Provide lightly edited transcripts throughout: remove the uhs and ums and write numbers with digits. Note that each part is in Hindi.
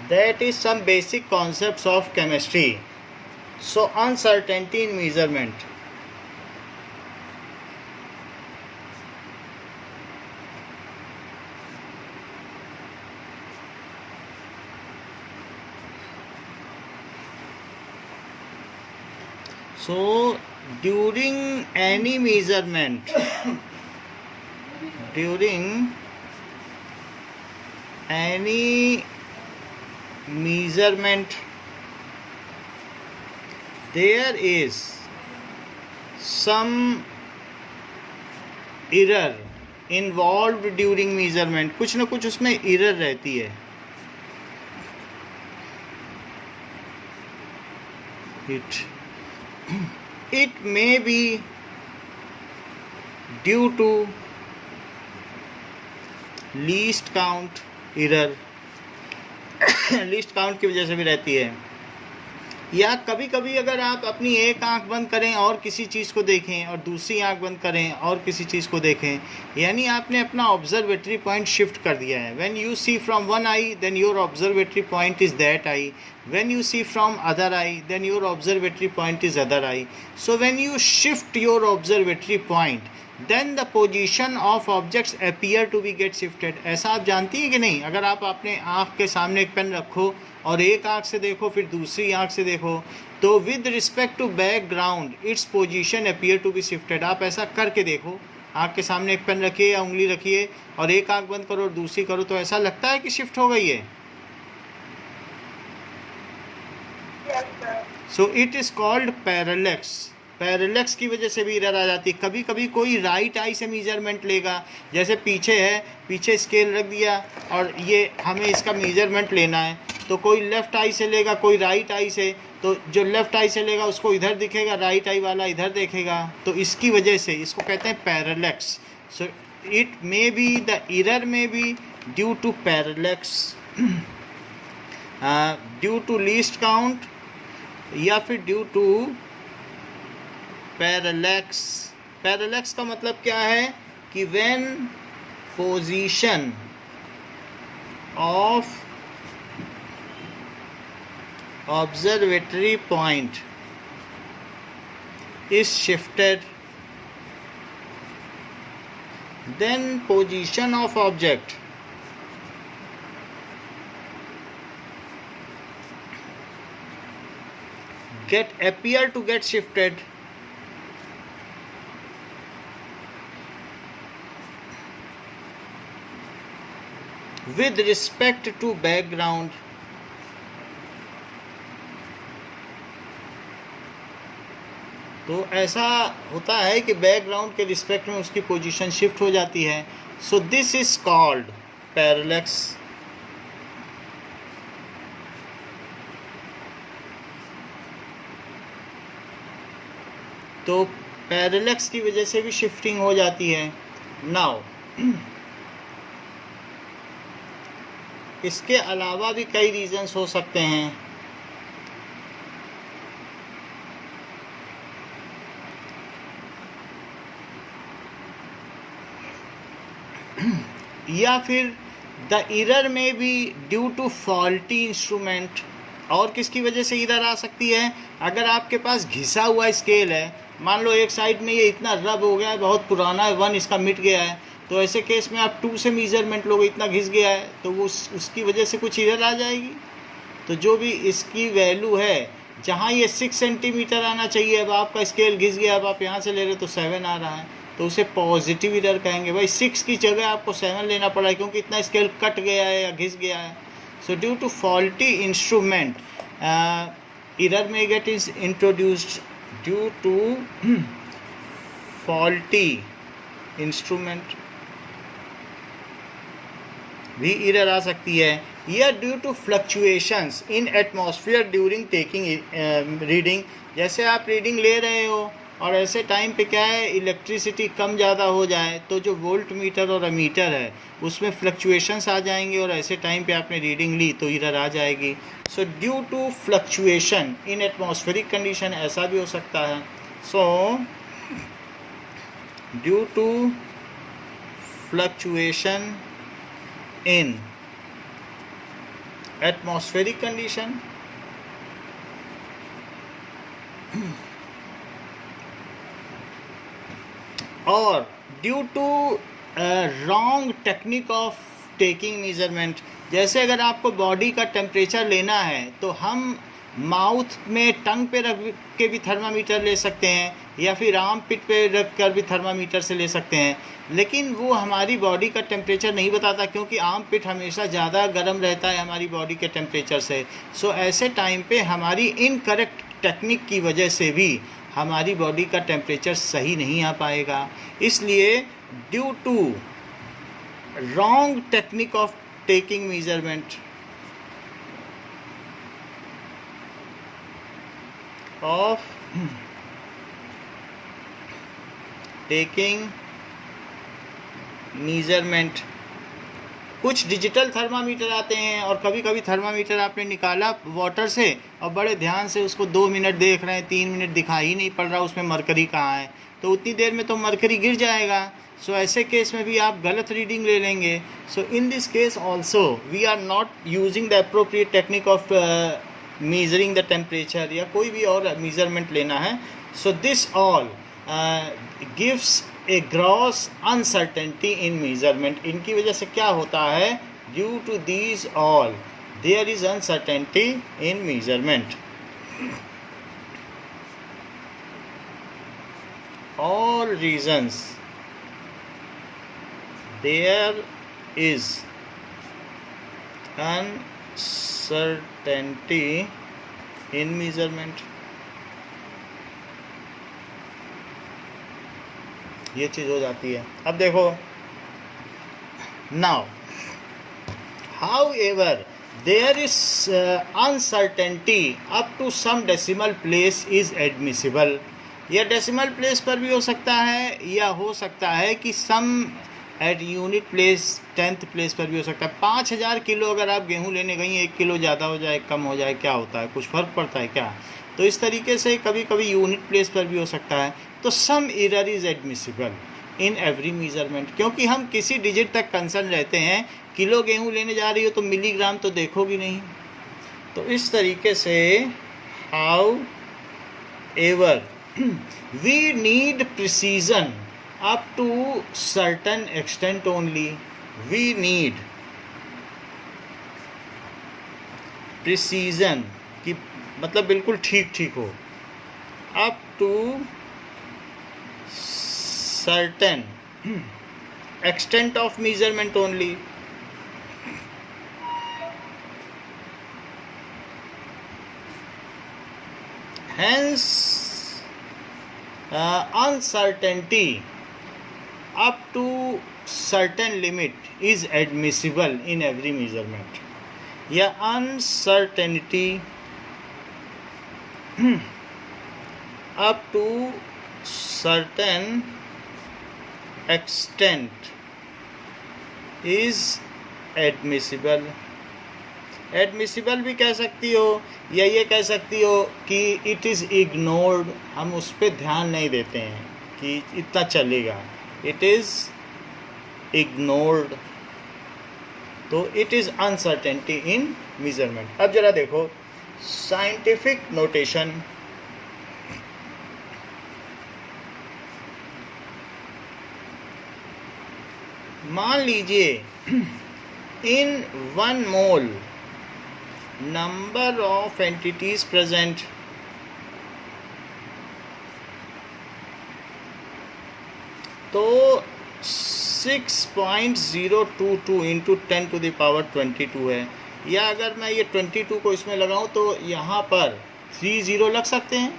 That is some basic concepts of chemistry. So uncertainty in measurement. So during any measurement, there is some error involved during measurement. कुछ ना कुछ उसमें error रहती है. It may be due to least count error. Least count की वजह से भी रहती है, या कभी कभी अगर आप अपनी एक आंख बंद करें और किसी चीज़ को देखें और दूसरी आंख बंद करें और किसी चीज़ को देखें, यानी आपने अपना ऑब्जर्वेटरी पॉइंट शिफ्ट कर दिया है. When you see from one eye then your observatory point is that eye. When you see from other eye then your observatory point is other eye. So when you shift your observatory point then the position of objects appear to be get shifted. ऐसा आप जानती हैं कि नहीं? अगर आप अपने आँख के सामने एक पेन रखो और एक आँख से देखो फिर दूसरी आँख से देखो, तो with respect to background its position appear to be shifted. आप ऐसा करके देखो, आँख के सामने एक पेन रखिए या उंगली रखिए और एक आँख बंद करो और दूसरी करो, तो ऐसा लगता है कि शिफ्ट हो गई है. सो it is called parallax. Parallax की वजह से भी एरर आ जाती है. कभी कभी कोई राइट आई से मेजरमेंट लेगा, जैसे पीछे है, पीछे स्केल रख दिया और ये हमें इसका मेजरमेंट लेना है, तो कोई लेफ़्ट आई से लेगा, कोई राइट आई से. तो जो लेफ़्ट आई से लेगा उसको इधर दिखेगा, राइट आई वाला इधर देखेगा. तो इसकी वजह से इसको कहते हैं parallax. So it may be the error may be due to parallax, due to least count, या फिर ड्यू टू पैरेलैक्स. पैरेलैक्स का मतलब क्या है कि when position of observatory point is shifted, then position of object appear to get shifted with respect to background तो ऐसा होता है कि बैकग्राउंड के रिस्पेक्ट में उसकी पोजीशन शिफ्ट हो जाती है. So this is called parallax. तो पैरेलैक्स की वजह से भी शिफ्टिंग हो जाती है. नाउ इसके अलावा भी कई रीजंस हो सकते हैं. या फिर the error may be due to faulty instrument. और किसकी वजह से एरर आ सकती है? अगर आपके पास घिसा हुआ स्केल है, मान लो एक साइड में ये इतना रब हो गया है, बहुत पुराना है, 1 इसका मिट गया है, तो ऐसे केस में आप 2 से मेजरमेंट लोगे, इतना घिस गया है, तो वो उसकी वजह से कुछ एरर आ जाएगी. तो जो भी इसकी वैल्यू है, जहाँ ये 6 सेंटीमीटर आना चाहिए, अब आपका स्केल घिस गया, अब आप यहाँ से ले रहे तो 7 आ रहा है, तो उसे पॉजिटिव एरर कहेंगे. भाई 6 की जगह आपको 7 लेना पड़ा है क्योंकि इतना स्केल कट गया है या घिस गया है. So due to faulty instrument error में get is introduced. Due to faulty instrument भी एरर आ सकती है. या due to fluctuations in atmosphere during taking reading. जैसे आप रीडिंग ले रहे हो और ऐसे टाइम पे क्या है, इलेक्ट्रिसिटी कम ज़्यादा हो जाए तो जो वोल्ट मीटर और अमीटर है उसमें फ्लक्चुएशंस आ जाएंगे और ऐसे टाइम पे आपने रीडिंग ली तो एरर आ जाएगी. So due to fluctuation in atmospheric condition ऐसा भी हो सकता है. So due to fluctuation in atmospheric condition, or due to wrong technique of taking measurement। जैसे अगर आपको बॉडी का टेम्परेचर लेना है तो हम माउथ में टंग पे रख के भी थर्मामीटर ले सकते हैं, या फिर आर्म पिट पे रख कर भी थर्मामीटर से ले सकते हैं, लेकिन वो हमारी बॉडी का टेम्परेचर नहीं बताता, क्योंकि आर्म पिट हमेशा ज़्यादा गर्म रहता है हमारी बॉडी के टेम्परेचर से। सो ऐसे टाइम पे हमारी इनकरेक्ट टेक्निक की वजह से भी हमारी बॉडी का टेम्परेचर सही नहीं आ पाएगा। इसलिए due to wrong technique of taking measurement of taking measurement, कुछ डिजिटल थर्मामीटर आते हैं, और कभी कभी थर्मामीटर आपने निकाला वाटर से और बड़े ध्यान से उसको 2 मिनट देख रहे हैं, 3 मिनट दिखाई ही नहीं पड़ रहा उसमें मरकरी कहाँ है, तो उतनी देर में तो मरकरी गिर जाएगा। सो ऐसे केस में भी आप गलत रीडिंग ले लेंगे। So in this case also we are not using the appropriate technique of measuring the temperature, या कोई भी और मेजरमेंट लेना है। So this all gives a gross uncertainty in measurement. इनकी वजह से क्या होता है, due to these all there is uncertainty in measurement. All reasons there is uncertainty in measurement। ये चीज़ हो जाती है। अब देखो, now however there is uncertainty up to some decimal place is admissible। यह डेसिमल प्लेस पर भी हो सकता है, या हो सकता है कि some eight unit place 10th place पर भी हो सकता है। 5000 किलो अगर आप गेहूं लेने गई, 1 किलो ज़्यादा हो जाए कम हो जाए, क्या होता है, कुछ फ़र्क पड़ता है क्या? तो इस तरीके से कभी कभी यूनिट प्लेस पर भी हो सकता है। तो some error is admissible in every measurement, क्योंकि हम किसी डिजिट तक कंसर्न रहते हैं। किलो गेहूँ लेने जा रही हो तो मिलीग्राम तो देखोगी नहीं। तो इस तरीके से however we need precision up to certain extent only। we need precision कि मतलब बिल्कुल ठीक ठीक हो, up to certain extent of measurement only। hence uncertainty up to certain limit is admissible in every measurement। या uncertainty up to certain extent is admissible। Admissible भी कह सकती हो, या ये कह सकती हो कि इट इज़ इग्नोर्ड, हम उस पर ध्यान नहीं देते हैं कि इतना चलेगा, इट इज़ इग्नोर्ड। तो it is uncertainty in measurement. अब जरा देखो साइंटिफिक नोटेशन। मान लीजिए इन 1 मोल नंबर ऑफ एंटिटीज प्रेजेंट, तो 6.022 इंटू 10⁻22 है। या अगर मैं ये 22 को इसमें लगाऊं तो यहाँ पर 3 0 लग सकते हैं,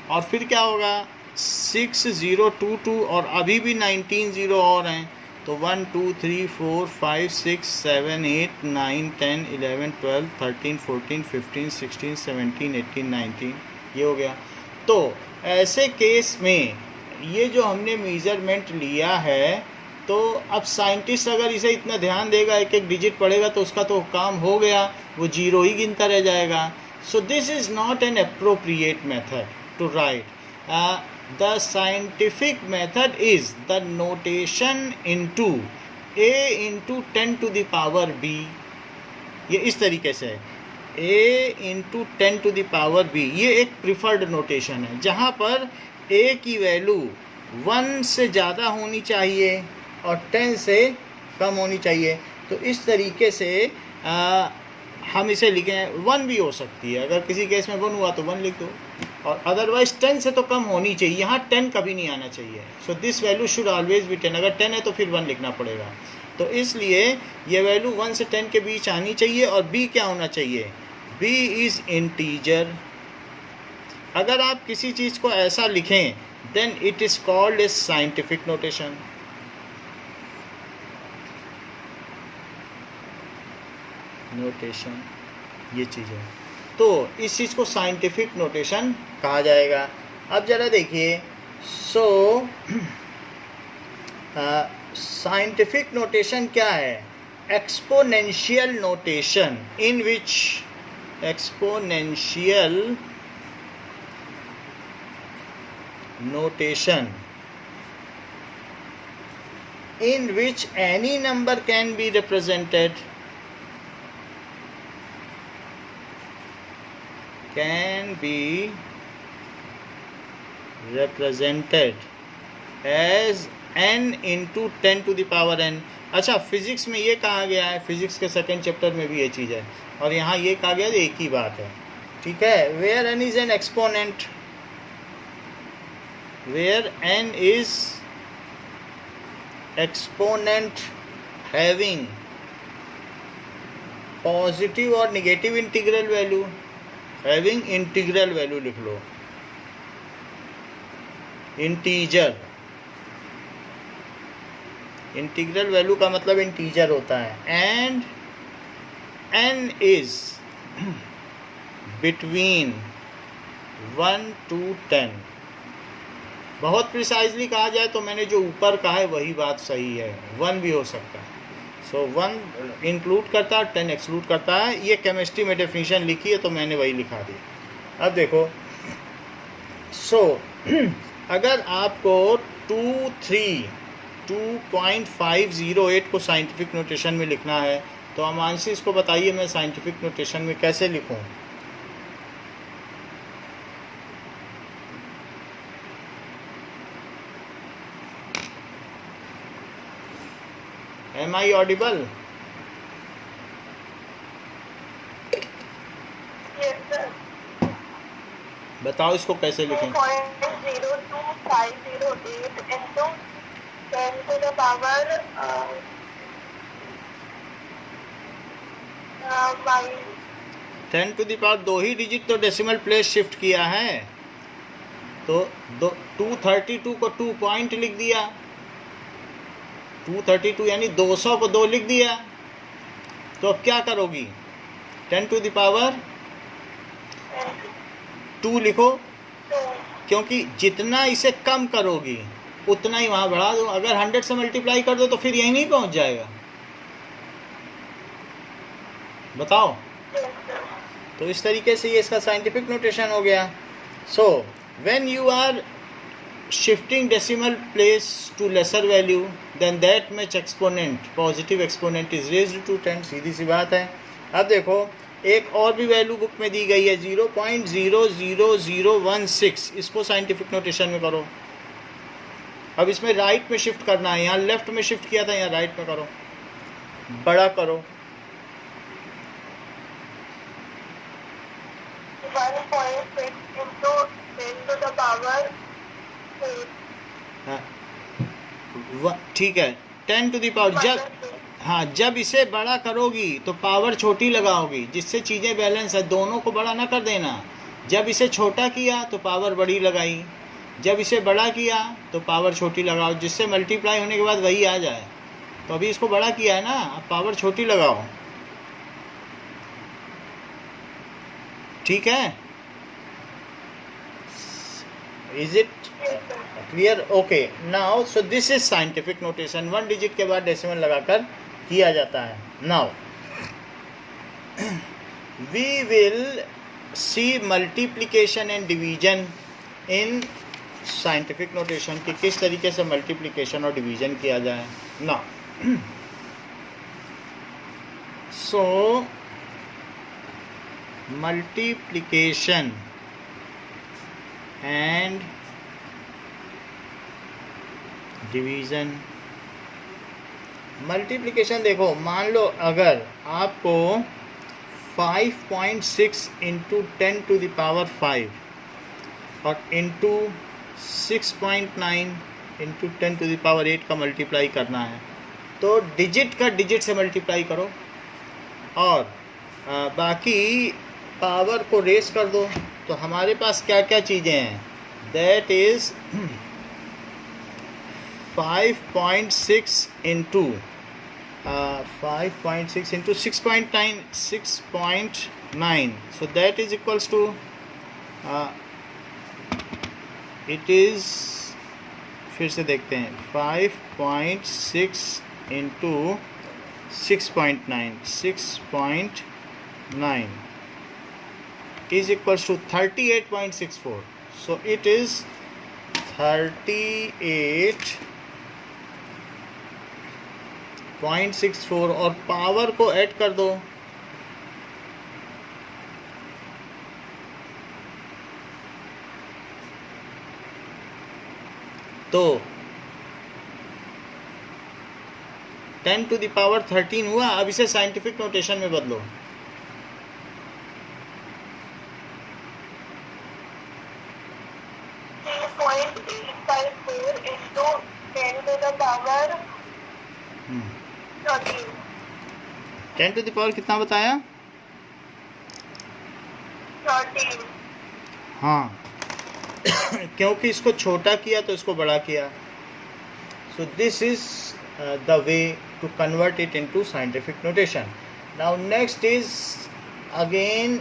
और फिर क्या होगा 6022, और अभी भी 19 0 और हैं, तो 1 2 3 4 5 6 7 8 9 10 11 12 13 14 15 16 17 18 19 ये हो गया। तो ऐसे केस में ये जो हमने मेजरमेंट लिया है, तो अब साइंटिस्ट अगर इसे इतना ध्यान देगा, एक एक डिजिट पढ़ेगा, तो उसका तो काम हो गया, वो 0 ही गिनता रह जाएगा। So this is not an appropriate method to write. The scientific method is the notation into a into 10⁻B। ये इस तरीके से है, a इंटू 10⁻⁵ ये एक प्रिफर्ड नोटेशन है जहाँ पर a की वैल्यू 1 से ज़्यादा होनी चाहिए और 10 से कम होनी चाहिए। तो इस तरीके से हम इसे लिखें, 1 भी हो सकती है, अगर किसी केस में 1 हुआ तो 1 लिख दो, और अदरवाइज 10 से तो कम होनी चाहिए, यहाँ 10 कभी नहीं आना चाहिए। So this value should always be 10, अगर 10 है तो फिर 1 लिखना पड़ेगा। तो इसलिए ये वैल्यू 1 से 10 के बीच आनी चाहिए। और b क्या होना चाहिए, b इज़ इंटीजर। अगर आप किसी चीज़ को ऐसा लिखें then it is called a scientific notation. ये चीज़ है, तो इस चीज़ को साइंटिफिक नोटेशन कहा जाएगा। अब ज़रा देखिए, सो साइंटिफिक नोटेशन क्या है, exponential notation in which any number can be represented as n into 10⁻n। अच्छा, फिजिक्स में ये कहा गया है, फिजिक्स के सेकेंड चैप्टर में भी ये चीज़ है, और यहाँ ये कहा गया है, एक ही बात है, ठीक है। Where n is an exponent, where n is exponent having positive और negative integral value, having integral value लिख लो, इंटीजर, इंटीग्रल वैल्यू का मतलब इंटीजर होता है, and n is between 1 to 10। बहुत प्रिसाइजली कहा जाए तो मैंने जो ऊपर कहा है वही बात सही है, 1 भी हो सकता है। सो 1 इंक्लूड करता है, 10 एक्सक्लूड करता है। ये केमिस्ट्री में डेफिनेशन लिखी है तो मैंने वही लिखा दी। अब देखो, सो अगर आपको 2.508 को साइंटिफिक नोटेशन में लिखना है तो अमांशी इसको बताइए, मैं साइंटिफिक नोटेशन में कैसे लिखूं? Am I audible? Yes, sir. बताओ इसको कैसे लिखें? 2.02508 into 10⁻, by 10⁻, 2 ही डिजिट तो डेसिमल प्लेस शिफ्ट किया है, तो 232 को 2 पॉइंट लिख दिया, 232 यानी 200 को 2 लिख दिया। तो अब क्या करोगी, 10⁻² लिखो, क्योंकि जितना इसे कम करोगी उतना ही वहाँ बढ़ा दो। अगर 100 से मल्टीप्लाई कर दो तो फिर यहीं नहीं पहुँच जाएगा, बताओ। तो इस तरीके से ये इसका साइंटिफिक नोटेशन हो गया। So when you are shifting decimal place to lesser value then that much exponent, positive exponent is raised to 10। सीधी सी बात है। अब देखो, एक और भी वैल्यू बुक में दी गई है 0.00016, इसको साइंटिफिक नोटेशन में करो। अब इसमें राइट में शिफ्ट करना है, यहाँ लेफ्ट में शिफ्ट किया था, यहाँ राइट में करो, बड़ा करो। 1.6 into 10⁻8। हाँ, ठीक है, 10⁻। जब इसे बड़ा करोगी तो पावर छोटी लगाओगी, जिससे चीज़ें बैलेंस है, दोनों को बड़ा ना कर देना। जब इसे छोटा किया तो पावर बड़ी लगाई, जब इसे बड़ा किया तो पावर छोटी लगाओ, जिससे मल्टीप्लाई होने के बाद वही आ जाए। तो अभी इसको बड़ा किया है ना, अब पावर छोटी लगाओ, ठीक है। Is it clear? Okay, now so this is scientific notation. 1 digit के बाद डेसिमल लगाकर किया जाता है। Now we will see multiplication and division in scientific notation, कि किस तरीके से मल्टीप्लिकेशन और डिवीजन किया जाए। Now so multiplication and division. Multiplication देखो, मान लो अगर आपको 5.6 इंटू 10 टू द पावर 5 और into 6.9 into 10 to the power 8 का मल्टीप्लाई करना है, तो डिजिट का डिजिट से मल्टीप्लाई करो और बाकी पावर को रेस कर दो। तो हमारे पास क्या क्या चीज़ें हैं, that is 5.6 into 5.6 into 6.9, so that is equals to it is, फिर से देखते हैं, 5.6 into 6.9 is equals to 38.64, so it is 38.64 और पावर को ऐड कर दो, तो 10 टू द पावर 13 हुआ। अब इसे साइंटिफिक नोटेशन में बदलो, into 10 to the power 13. 10 to the power कितना बताया? 13. हाँ क्योंकि इसको छोटा किया तो इसको बड़ा किया। So this is the way to convert it into scientific notation. Now next is again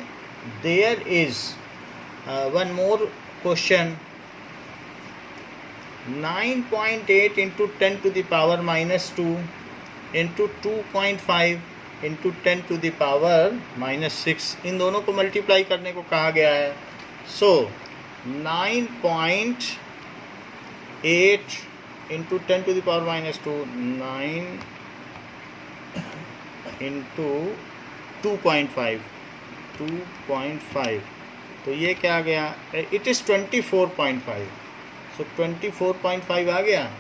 there is one more question, 9.8 into 10 to the power -2 into 2.5 into 10 to the power -6, इन दोनों को मल्टीप्लाई करने को कहा गया है। So 9.8 into 10 to the power -2, 9 into 2.5, तो ये क्या आ गया? इट इज़ 24.5, सो 24.5 आ गया।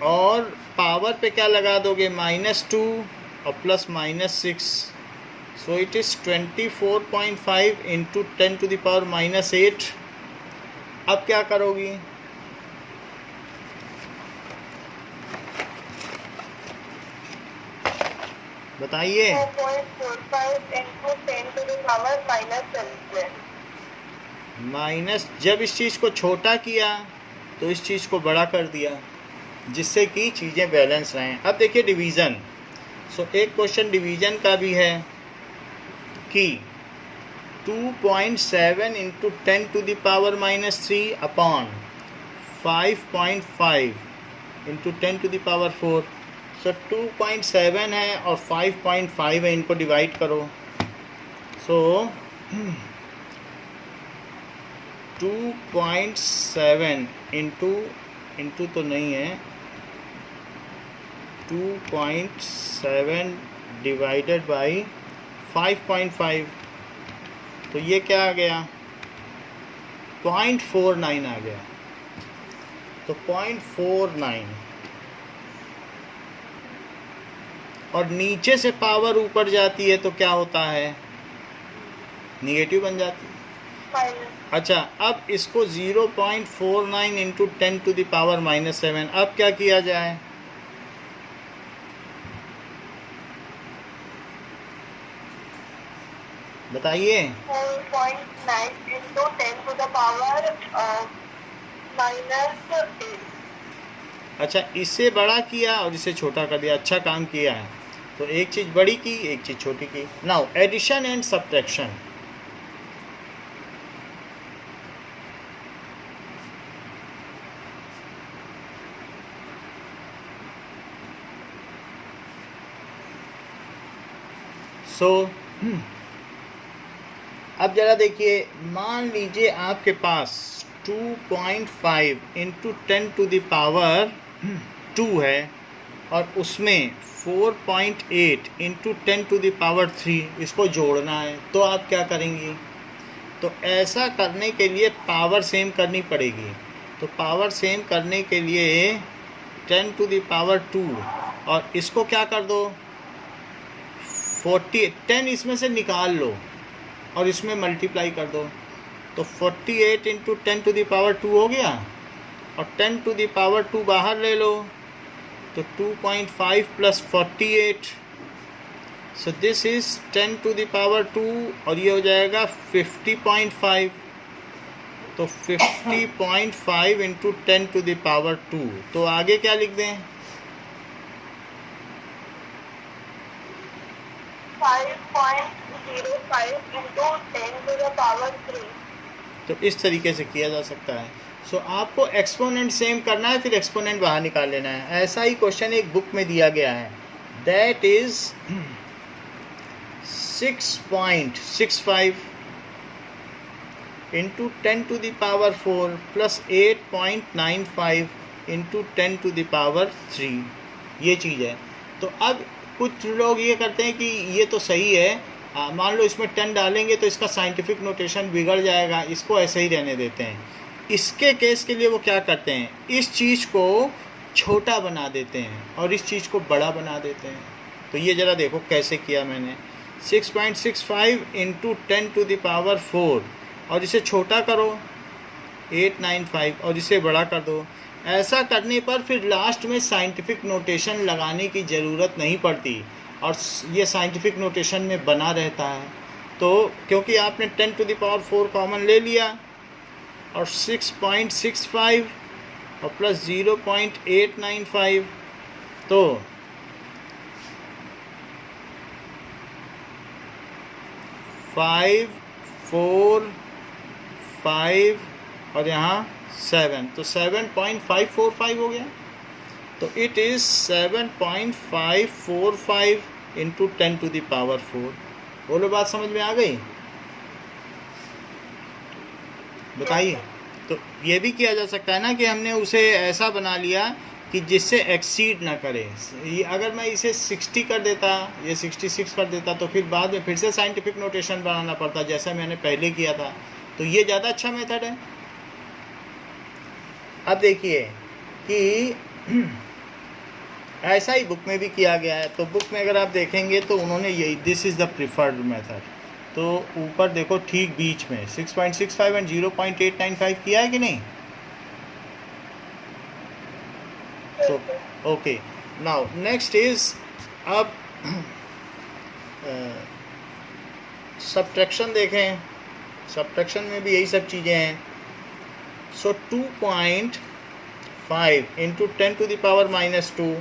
और पावर पे क्या लगा दोगे? -2 और plus -6, so it is 24.5 into 10 to the power -8। अब क्या करोगी? बताइए। 4.45 into 10 to the power -7. Minus, जब इस चीज़ को छोटा किया तो इस चीज़ को बड़ा कर दिया, जिससे कि चीज़ें बैलेंस रहें। अब देखिए डिवीज़न। सो एक क्वेश्चन डिवीज़न का भी है कि 2.7 into 10 to the power -3 upon 5.5 into 10 to the power 4। So 2.7 है और 5.5 है, इनको डिवाइड करो। सो 2.7 इंटू तो नहीं है, 2.7 डिवाइडेड बाई 5.5, तो ये क्या आ गया? 0.49 आ गया। तो 0.49, और नीचे से पावर ऊपर जाती है तो क्या होता है? निगेटिव बन जाती है। अच्छा, अब इसको 0.49 इंटू 10 टू द पावर -7, अब क्या किया जाए? बताइए। 4.9 into 10 to the power -8. अच्छा, इससे बड़ा किया और इसे छोटा कर दिया, अच्छा काम किया है। तो एक चीज़ बड़ी की, एक चीज़ छोटी की। Now addition and subtraction. So अब ज़रा देखिए, मान लीजिए आपके पास 2.5 इंटू 10 टू द पावर 2 है और उसमें 4.8 इंटू 10⁻³ इसको जोड़ना है, तो आप क्या करेंगी? तो ऐसा करने के लिए पावर सेम करनी पड़ेगी। तो पावर सेम करने के लिए 10⁻² और इसको क्या कर दो 10 इसमें से निकाल लो और इसमें मल्टीप्लाई कर दो। तो 48 इंटू 10⁻² हो गया और 10⁻² बाहर ले लो तो 2.5 प्लस 48, सो दिस इज 10⁻² और ये हो जाएगा 50.5। तो 50.5 इंटू 10⁻²। तो आगे क्या लिख दें? 5.05 इंटू 10⁻³ तो इस तरीके से किया जा सकता है। सो आपको एक्सपोनेंट सेम करना है, फिर एक्सपोनेंट बाहर निकाल लेना है। ऐसा ही क्वेश्चन एक बुक में दिया गया है, that is 6.65 into 10⁻⁴ plus 8.95 into 10⁻³ ये चीज़ है। तो अब कुछ लोग ये करते हैं कि ये तो सही है, मान लो इसमें 10 डालेंगे तो इसका साइंटिफिक नोटेशन बिगड़ जाएगा, इसको ऐसे ही रहने देते हैं। इसके केस के लिए वो क्या करते हैं, इस चीज़ को छोटा बना देते हैं और इस चीज़ को बड़ा बना देते हैं। तो ये ज़रा देखो कैसे किया मैंने। 6.65 इंटू 10⁻⁴ और इसे छोटा करो 895 और इसे बड़ा कर दो। ऐसा करने पर फिर लास्ट में साइंटिफिक नोटेशन लगाने की ज़रूरत नहीं पड़ती और ये साइंटिफिक नोटेशन में बना रहता है। तो क्योंकि आपने 10⁻⁴ कॉमन ले लिया और 6.65 और प्लस 0.895 तो 5 4 5 और यहाँ 7, तो 7.545 हो गया। तो इट इज़ 7.545 इंटू 10⁻⁴। बोलो बात समझ में आ गई? बताइए। तो ये भी किया जा सकता है ना कि हमने उसे ऐसा बना लिया कि जिससे एक्सीड ना करे। ये अगर मैं इसे 60 कर देता, ये 66 कर देता, तो फिर बाद में फिर से साइंटिफिक नोटेशन बनाना पड़ता जैसा मैंने पहले किया था। तो ये ज़्यादा अच्छा मेथड है। अब देखिए कि ऐसा ही बुक में भी किया गया है। तो बुक में अगर आप देखेंगे तो उन्होंने यही, this is the preferred method. तो ऊपर देखो ठीक बीच में 6.65 एंड 0.895 किया है कि नहीं? तो ओके, नाउ नेक्स्ट इज अब सब्ट्रैक्शन देखें। सब्ट्रैक्शन में भी यही सब चीज़ें हैं। सो 2.5 इंटू 10⁻⁻²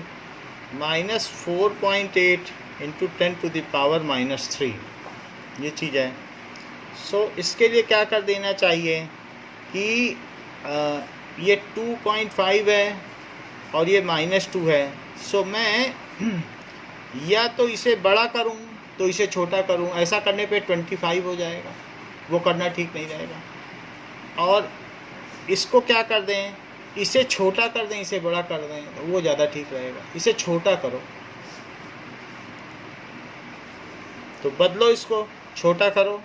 माइनस 4.8 इंटू 10⁻⁻³ ये चीज़ है। सो इसके लिए क्या कर देना चाहिए कि ये 2.5 है और ये -2 है। सो मैं या तो इसे बड़ा करूं तो इसे छोटा करूं, ऐसा करने पे 25 हो जाएगा, वो करना ठीक नहीं रहेगा। और इसको क्या कर दें, इसे छोटा कर दें, इसे बड़ा कर दें, वो ज़्यादा ठीक रहेगा। इसे छोटा करो, तो बदलो, इसको छोटा करो।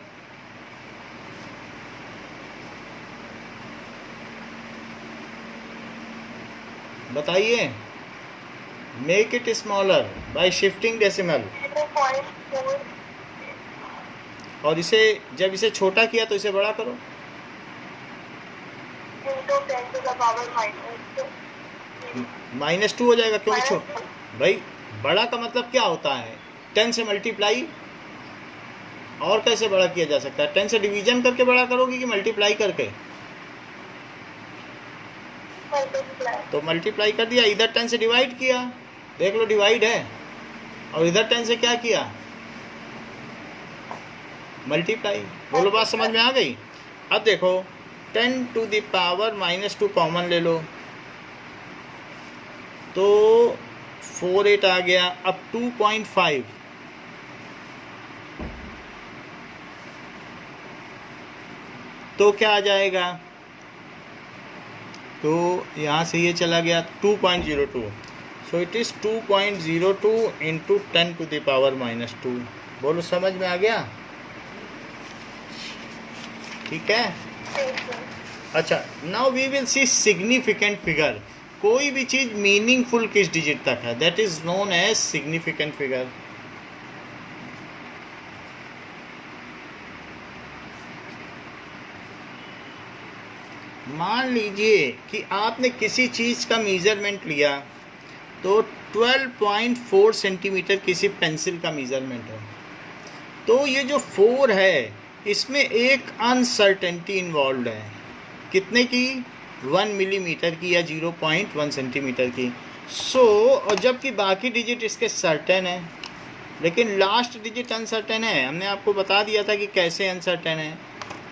बताइए। Make it smaller by shifting decimal. 0.4 और इसे जब इसे छोटा किया तो इसे बड़ा करो। इंटू 10⁻⁻²। -2 हो जाएगा। क्यों भाई, बड़ा का मतलब क्या होता है? 10 से मल्टीप्लाई। और कैसे बड़ा किया जा सकता है? 10 से डिवीजन करके बड़ा करोगे कि मल्टीप्लाई करके? तो मल्टीप्लाई कर दिया, इधर 10 से डिवाइड किया, देख लो डिवाइड है, और इधर 10 से क्या किया? मल्टीप्लाई। बोलो बात समझ में आ गई? अब देखो 10⁻⁻² कॉमन ले लो तो 48 आ गया। अब 2.5 तो क्या आ जाएगा? तो यहाँ से ये चला गया 2.02। So it is 2.02 into 10 to the power -2। बोलो समझ में आ गया? ठीक है। अच्छा, now we will see significant figure. कोई भी चीज़ मीनिंगफुल किस डिजिट तक है, that is known as significant figure. मान लीजिए कि आपने किसी चीज़ का मेज़रमेंट लिया, तो 12.4 सेंटीमीटर किसी पेंसिल का मेज़रमेंट है, तो ये जो 4 है इसमें एक अनसर्टेनिटी इन्वॉल्व है। कितने की? 1 मिलीमीटर की या 0.1 सेंटीमीटर की। और जबकि बाकी डिजिट इसके सर्टेन है, लेकिन लास्ट डिजिट अनसर्टेन है। हमने आपको बता दिया था कि कैसे अनसर्टेन है।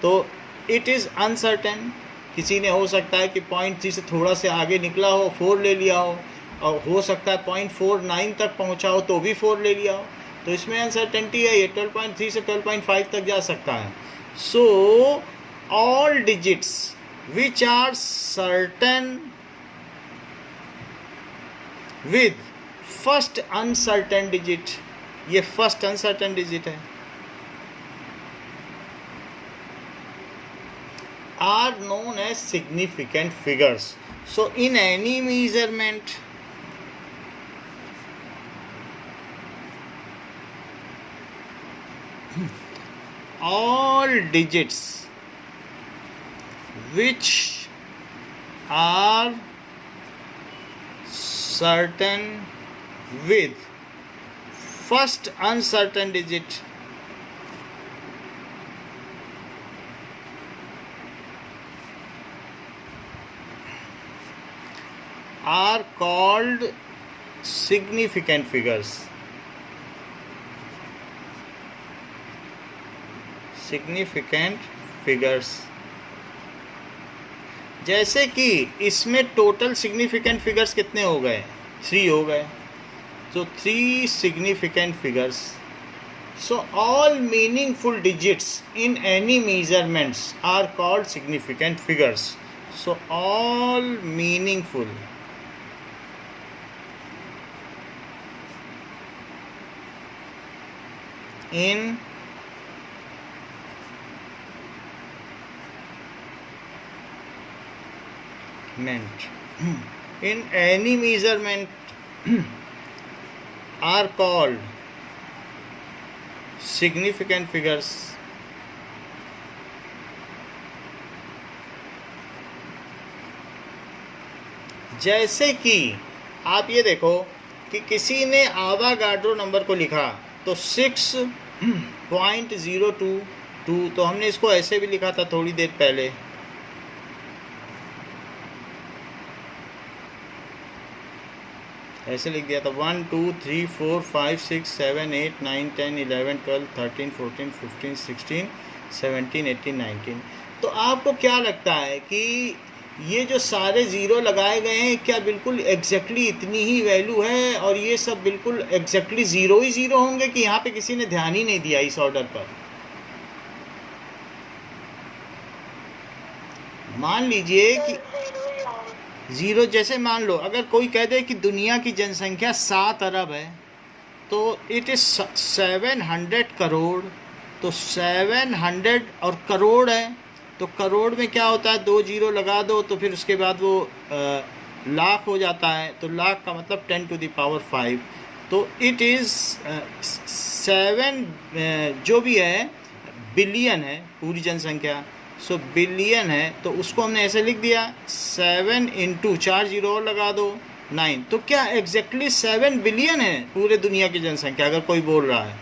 तो इट इज़ अनसर्टेन। किसी ने हो सकता है कि 0.3 से थोड़ा से आगे निकला हो, 4 ले लिया हो, और हो सकता है 0.49 तक पहुंचा हो तो भी 4 ले लिया हो। तो इसमें अनसर्टेनिटी है। ये 12.3 से 12.5 तक जा सकता है। So all digits which are certain with first uncertain digit, ये फर्स्ट अनसर्टेन डिजिट है, are known as significant figures. So in any measurement, all digits which are certain with first uncertain digit are called significant figures. Significant figures. जैसे कि इसमें टोटल सिग्निफिकेंट फिगर्स कितने हो गए? 3 हो गए। तो 3 significant figures. So all meaningful digits in any measurements are called significant figures. So all meaningful in any measurement are called significant figures. जैसे कि आप ये देखो कि किसी ने आवागाड्रो नंबर को लिखा तो 6.022, तो हमने इसको ऐसे भी लिखा था थोड़ी देर पहले। ऐसे लिख दिया था 1 2 3 4 5 6 7 8 9 10 11 12 13 14 15 16 17 18 19। तो आपको क्या लगता है कि ये जो सारे ज़ीरो लगाए गए हैं, क्या बिल्कुल एग्जैक्टली इतनी ही वैल्यू है और ये सब बिल्कुल एग्जैक्टली ज़ीरो ही ज़ीरो होंगे, कि यहाँ पे किसी ने ध्यान ही नहीं दिया इस ऑर्डर पर? मान लीजिए कि ज़ीरो, जैसे मान लो अगर कोई कह दे कि दुनिया की जनसंख्या 7 अरब है, तो इट इज़ 700 करोड़। तो 700 और करोड़ है, तो करोड़ में क्या होता है, 2 जीरो लगा दो तो फिर उसके बाद वो लाख हो जाता है। तो लाख का मतलब 10 टू द पावर 5। तो इट इज़ 7 जो भी है बिलियन है पूरी जनसंख्या। सो बिलियन है, तो उसको हमने ऐसे लिख दिया 7 इंटू 4 जीरो और लगा दो 9। तो क्या एग्जैक्टली 7 बिलियन है पूरे दुनिया की जनसंख्या? अगर कोई बोल रहा है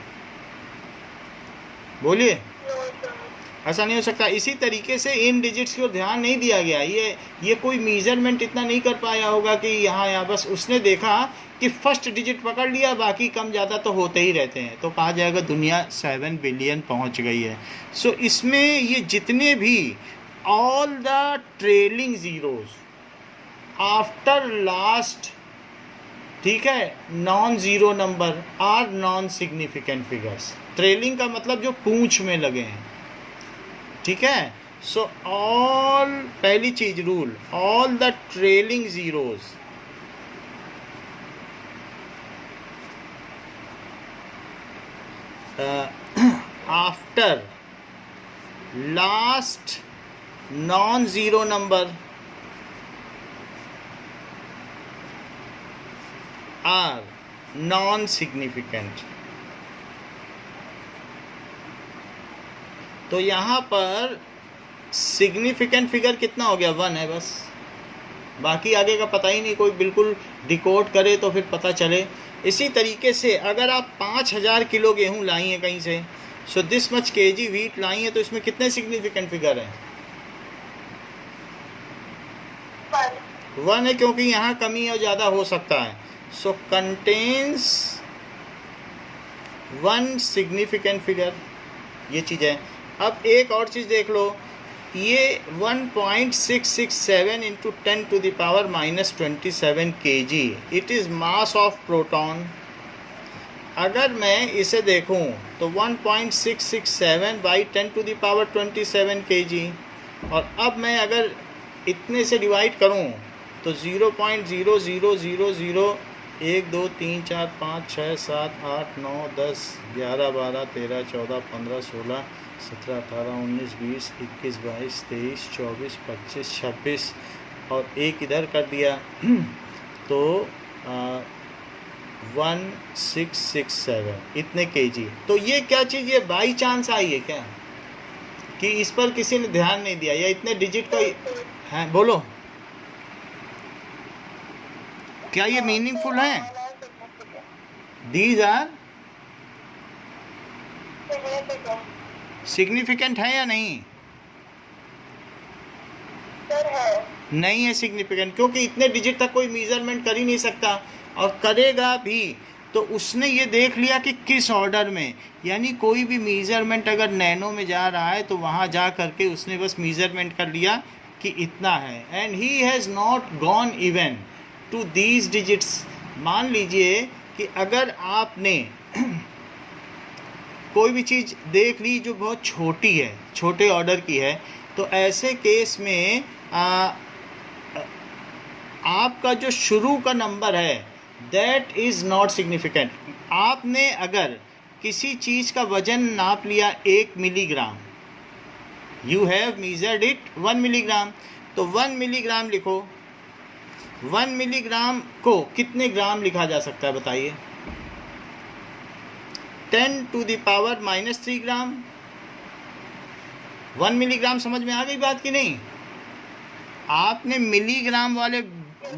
बोलिए। ऐसा नहीं हो सकता। इसी तरीके से इन डिजिट्स की ओर ध्यान नहीं दिया गया। ये कोई मेजरमेंट इतना नहीं कर पाया होगा कि यहाँ बस उसने देखा कि फर्स्ट डिजिट पकड़ लिया, बाकी कम ज़्यादा तो होते ही रहते हैं, तो कहा जाएगा दुनिया 7 बिलियन पहुँच गई है। सो इसमें ये जितने भी all the trailing zeros after last, ठीक है, non zero number are non significant figures. Trailing का मतलब जो पूंछ में लगे हैं, ठीक है। सो ऑल, पहली चीज rule, all the trailing zeros after last non zero number are non significant. तो यहाँ पर सिग्निफिकेंट फिगर कितना हो गया? 1 है बस, बाकी आगे का पता ही नहीं, कोई बिल्कुल डिकोड करे तो फिर पता चले। इसी तरीके से अगर आप 5000 किलो गेहूँ लाई हैं कहीं से, so this much KG wheat लाई हैं, तो इसमें कितने सिग्निफिकेंट फिगर हैं? 1 है, क्योंकि यहाँ कमी और ज़्यादा हो सकता है। सो कंटेन्स 1 सिग्निफिकेंट फिगर, ये चीज़ है। अब एक और चीज़ देख लो, ये 1.667 into 10⁻⁻27 kg, it is mass of proton. अगर मैं इसे देखूं तो 1.667 बाई 10⁻27 kg, और अब मैं अगर इतने से डिवाइड करूं तो 0.0000 1 2 3 4 5 6 7 8 9 10 11 12 13 14 15 16 17 18 19 20 21 22 23 24 25 26 और एक इधर कर दिया तो 1667 इतने केजी। तो ये क्या चीज़, ये बाई चांस आई है क्या कि इस पर किसी ने ध्यान नहीं दिया, या इतने डिजिट का है? बोलो, क्या ये मीनिंगफुल है? दीज आर सिग्निफिकेंट है या नहीं? नहीं है सिग्निफिकेंट, क्योंकि इतने डिजिट तक कोई मेजरमेंट कर ही नहीं सकता, और करेगा भी तो उसने ये देख लिया कि किस ऑर्डर में, यानी कोई भी मेजरमेंट अगर नैनो में जा रहा है तो वहाँ जा करके उसने बस मेजरमेंट कर लिया कि इतना है, and he has not gone even to these digits. मान लीजिए कि अगर आपने कोई भी चीज़ देख ली जो बहुत छोटी है, छोटे ऑर्डर की है, तो ऐसे केस में आपका जो शुरू का नंबर है दैट इज़ नॉट सिग्निफिकेंट। आपने अगर किसी चीज़ का वजन नाप लिया 1 milligram, you have measured it 1 milligram, तो 1 मिलीग्राम लिखो। 1 मिलीग्राम को कितने ग्राम लिखा जा सकता है बताइए? 10⁻³ ग्राम। 1 मिलीग्राम समझ में आ गई बात कि नहीं? आपने मिलीग्राम वाले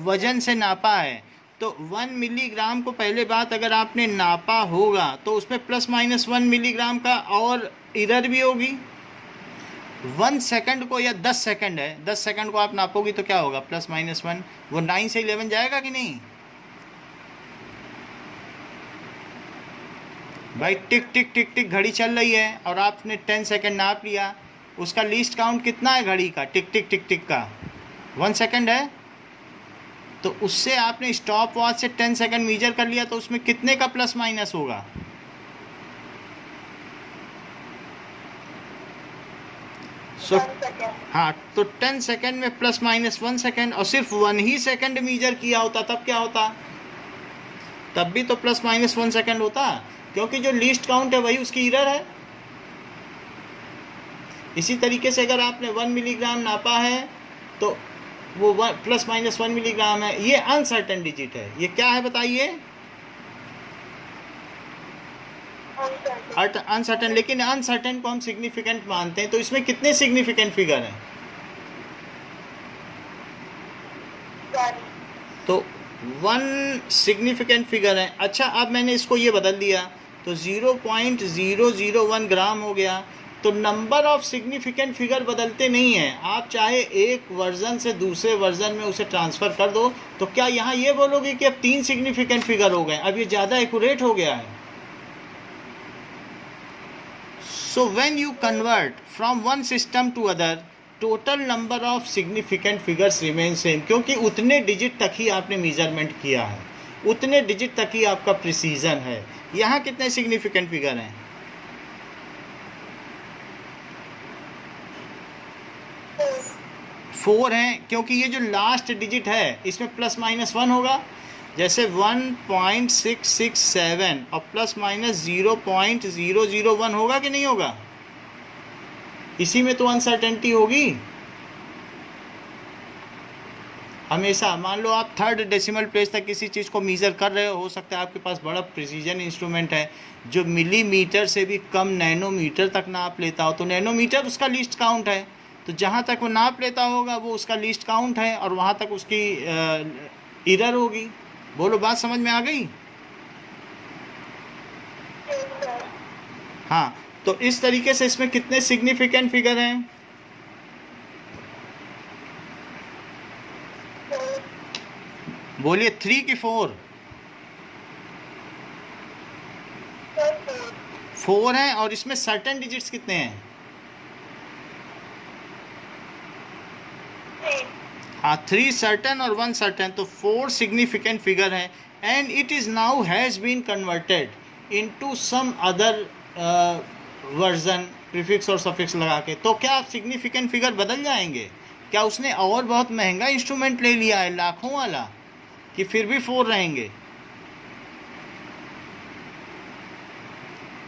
वजन से नापा है, तो 1 मिलीग्राम को पहले बात अगर आपने नापा होगा तो उसमें ±1 मिलीग्राम का और एरर भी होगी। 1 सेकंड को या 10 सेकंड है, 10 सेकंड को आप नापोगी तो क्या होगा? ±1, वो 9 से 11 जाएगा कि नहीं भाई? टिक टिक टिक टिक घड़ी चल रही है और आपने 10 सेकंड नाप लिया, उसका लीस्ट काउंट कितना है घड़ी का? टिक टिक टिक टिक का 1 सेकंड है, तो उससे आपने स्टॉप वॉच से 10 सेकंड मेजर कर लिया, तो उसमें कितने का प्लस माइनस होगा? हाँ, तो 10 सेकंड में ±1 सेकंड, और सिर्फ 1 ही सेकंड मेजर किया होता तब क्या होता? तब भी तो ±1 सेकंड होता, क्योंकि जो लीस्ट काउंट है वही उसकी एरर है। इसी तरीके से अगर आपने 1 मिलीग्राम नापा है तो वो ±1 मिलीग्राम है, ये अनसर्टेन डिजिट है। ये क्या है बताइए? अनसर्टेन। लेकिन अनसर्टेन को हम सिग्निफिकेंट मानते हैं, तो इसमें कितने सिग्निफिकेंट फिगर हैं? तो 1 सिग्निफिकेंट फिगर है। अच्छा, अब मैंने इसको ये बदल दिया तो 0.001 ग्राम हो गया। तो नंबर ऑफ सिग्निफिकेंट फिगर बदलते नहीं हैं, आप चाहे एक वर्जन से दूसरे वर्जन में उसे ट्रांसफ़र कर दो, तो क्या यहाँ ये बोलोगे कि अब 3 सिग्निफिकेंट फिगर हो गए, अब ये ज़्यादा एक्यूरेट हो गया है? So when you convert from one system to other, total number of significant figures remain same, क्योंकि उतने डिजिट तक ही आपने मेजरमेंट किया है, उतने डिजिट तक ही आपका प्रिसीजन है। यहाँ कितने सिग्निफिकेंट फिगर हैं? 4 हैं, क्योंकि ये जो लास्ट डिजिट है इसमें ±1 होगा। जैसे 1.667 और प्लस माइनस 0.001 होगा कि नहीं होगा? इसी में तो अनसर्टेनिटी होगी हमेशा। मान लो आप थर्ड डेसिमल प्लेस तक किसी चीज़ को मीज़र कर रहे हो सकता है आपके पास बड़ा प्रिसीजन इंस्ट्रूमेंट है जो मिलीमीटर से भी कम नैनोमीटर तक नाप लेता हो, तो नैनोमीटर उसका लीस्ट काउंट है। तो जहाँ तक वो नाप लेता होगा वो उसका लीस्ट काउंट है और वहाँ तक उसकी एरर होगी। बोलो, बात समझ में आ गई? हाँ, तो इस तरीके से इसमें कितने सिग्निफिकेंट फिगर हैं? बोलिए, 3 की 4? 4 हैं। और इसमें सर्टेन डिजिट्स कितने हैं? हाँ, 3 सर्टेन और 1 सर्टेन, तो 4 सिग्निफिकेंट फिगर हैं। And it is now has been converted into some other version prefix और सफिक्स लगा के। तो क्या सिग्निफिकेंट फिगर बदल जाएंगे? क्या उसने और बहुत महंगा इंस्ट्रूमेंट ले लिया है लाखों वाला, कि फिर भी 4 रहेंगे?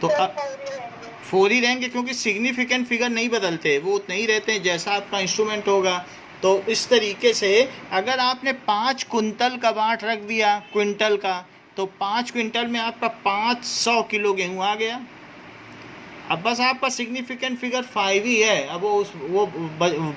तो 4 ही रहेंगे क्योंकि सिग्निफिकेंट फिगर नहीं बदलते, वो उतने ही रहते हैं जैसा आपका इंस्ट्रूमेंट होगा। तो इस तरीके से अगर आपने 5 कुंतल का बाट रख दिया क्विंटल का, तो 5 क्विंटल में आपका 500 किलो गेहूँ आ गया। अब बस आपका सिग्निफिकेंट फिगर 5 ही है। अब वो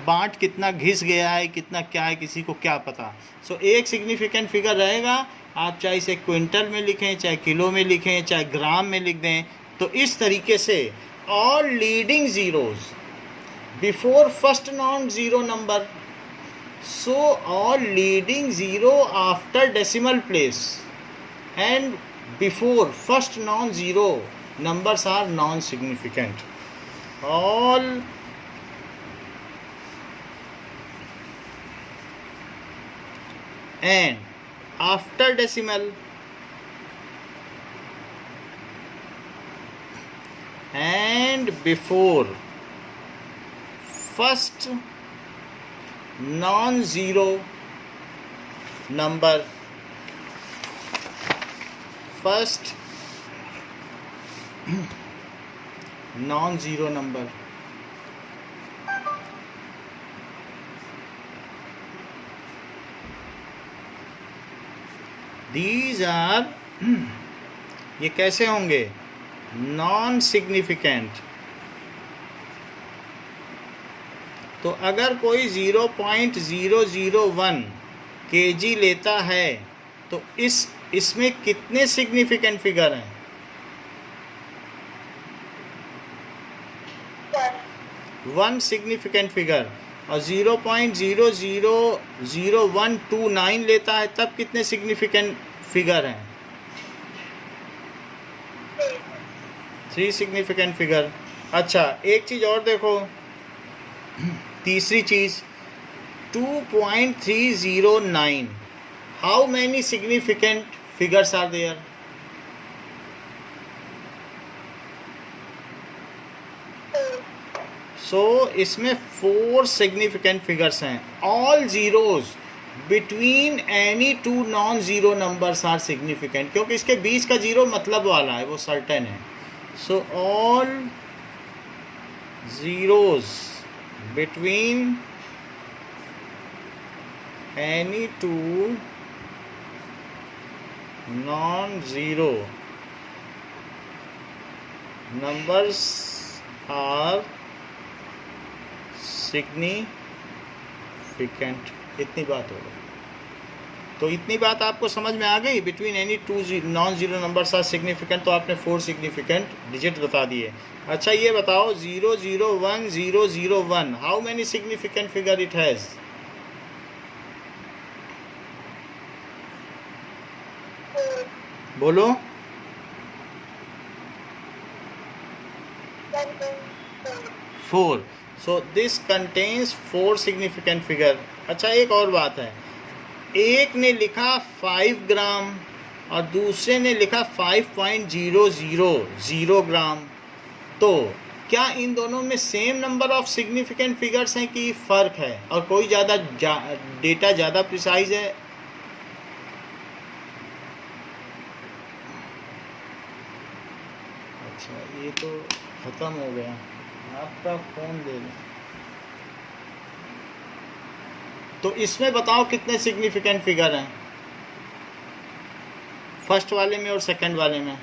बाट कितना घिस गया है, कितना क्या है, किसी को क्या पता। सो एक सिग्निफिकेंट फिगर रहेगा, आप चाहे इसे क्विंटल में लिखें, चाहे किलो में लिखें, चाहे ग्राम में लिख दें। तो इस तरीके से all leading zeros before first non zero number, so all leading zero after decimal place and before first non-zero numbers are non-significant. All and after decimal and before first non-zero number, first non-zero number, these are ये कैसे होंगे? Non significant. तो अगर कोई 0.001 kg लेता है तो इसमें कितने सिग्निफिकेंट फिगर हैं? 1 सिग्निफिकेंट फिगर। और 0.000129 लेता है तब कितने सिग्निफिकेंट फिगर हैं? 3 सिग्निफिकेंट फिगर। अच्छा, एक चीज़ और देखो, तीसरी चीज़ 2.309, how many significant figures are there? So इसमें 4 significant figures हैं। All zeros between any two non-zero numbers are significant, क्योंकि इसके बीच का जीरो मतलब वाला है, वो certain है। So all zeros between any two non-zero numbers are significant। इतनी बात हो गई। तो इतनी बात आपको समझ में आ गई? Between any two non zero numbers are significant, तो आपने 4 सिग्निफिकेंट डिजिट बता दिए। अच्छा, ये बताओ 001001, how many significant figure it has? बोलो। 4। So this contains 4 significant figure. अच्छा, एक और बात है, एक ने लिखा 5 ग्राम और दूसरे ने लिखा 5.000 ग्राम, तो क्या इन दोनों में same number of significant figures हैं कि फ़र्क है और कोई डेटा ज़्यादा प्रिसाइज है? अच्छा ये तो ख़त्म हो गया, आपका फ़ोन ले लें। तो इसमें बताओ कितने सिग्निफिकेंट फिगर हैं फर्स्ट वाले में और सेकंड वाले में?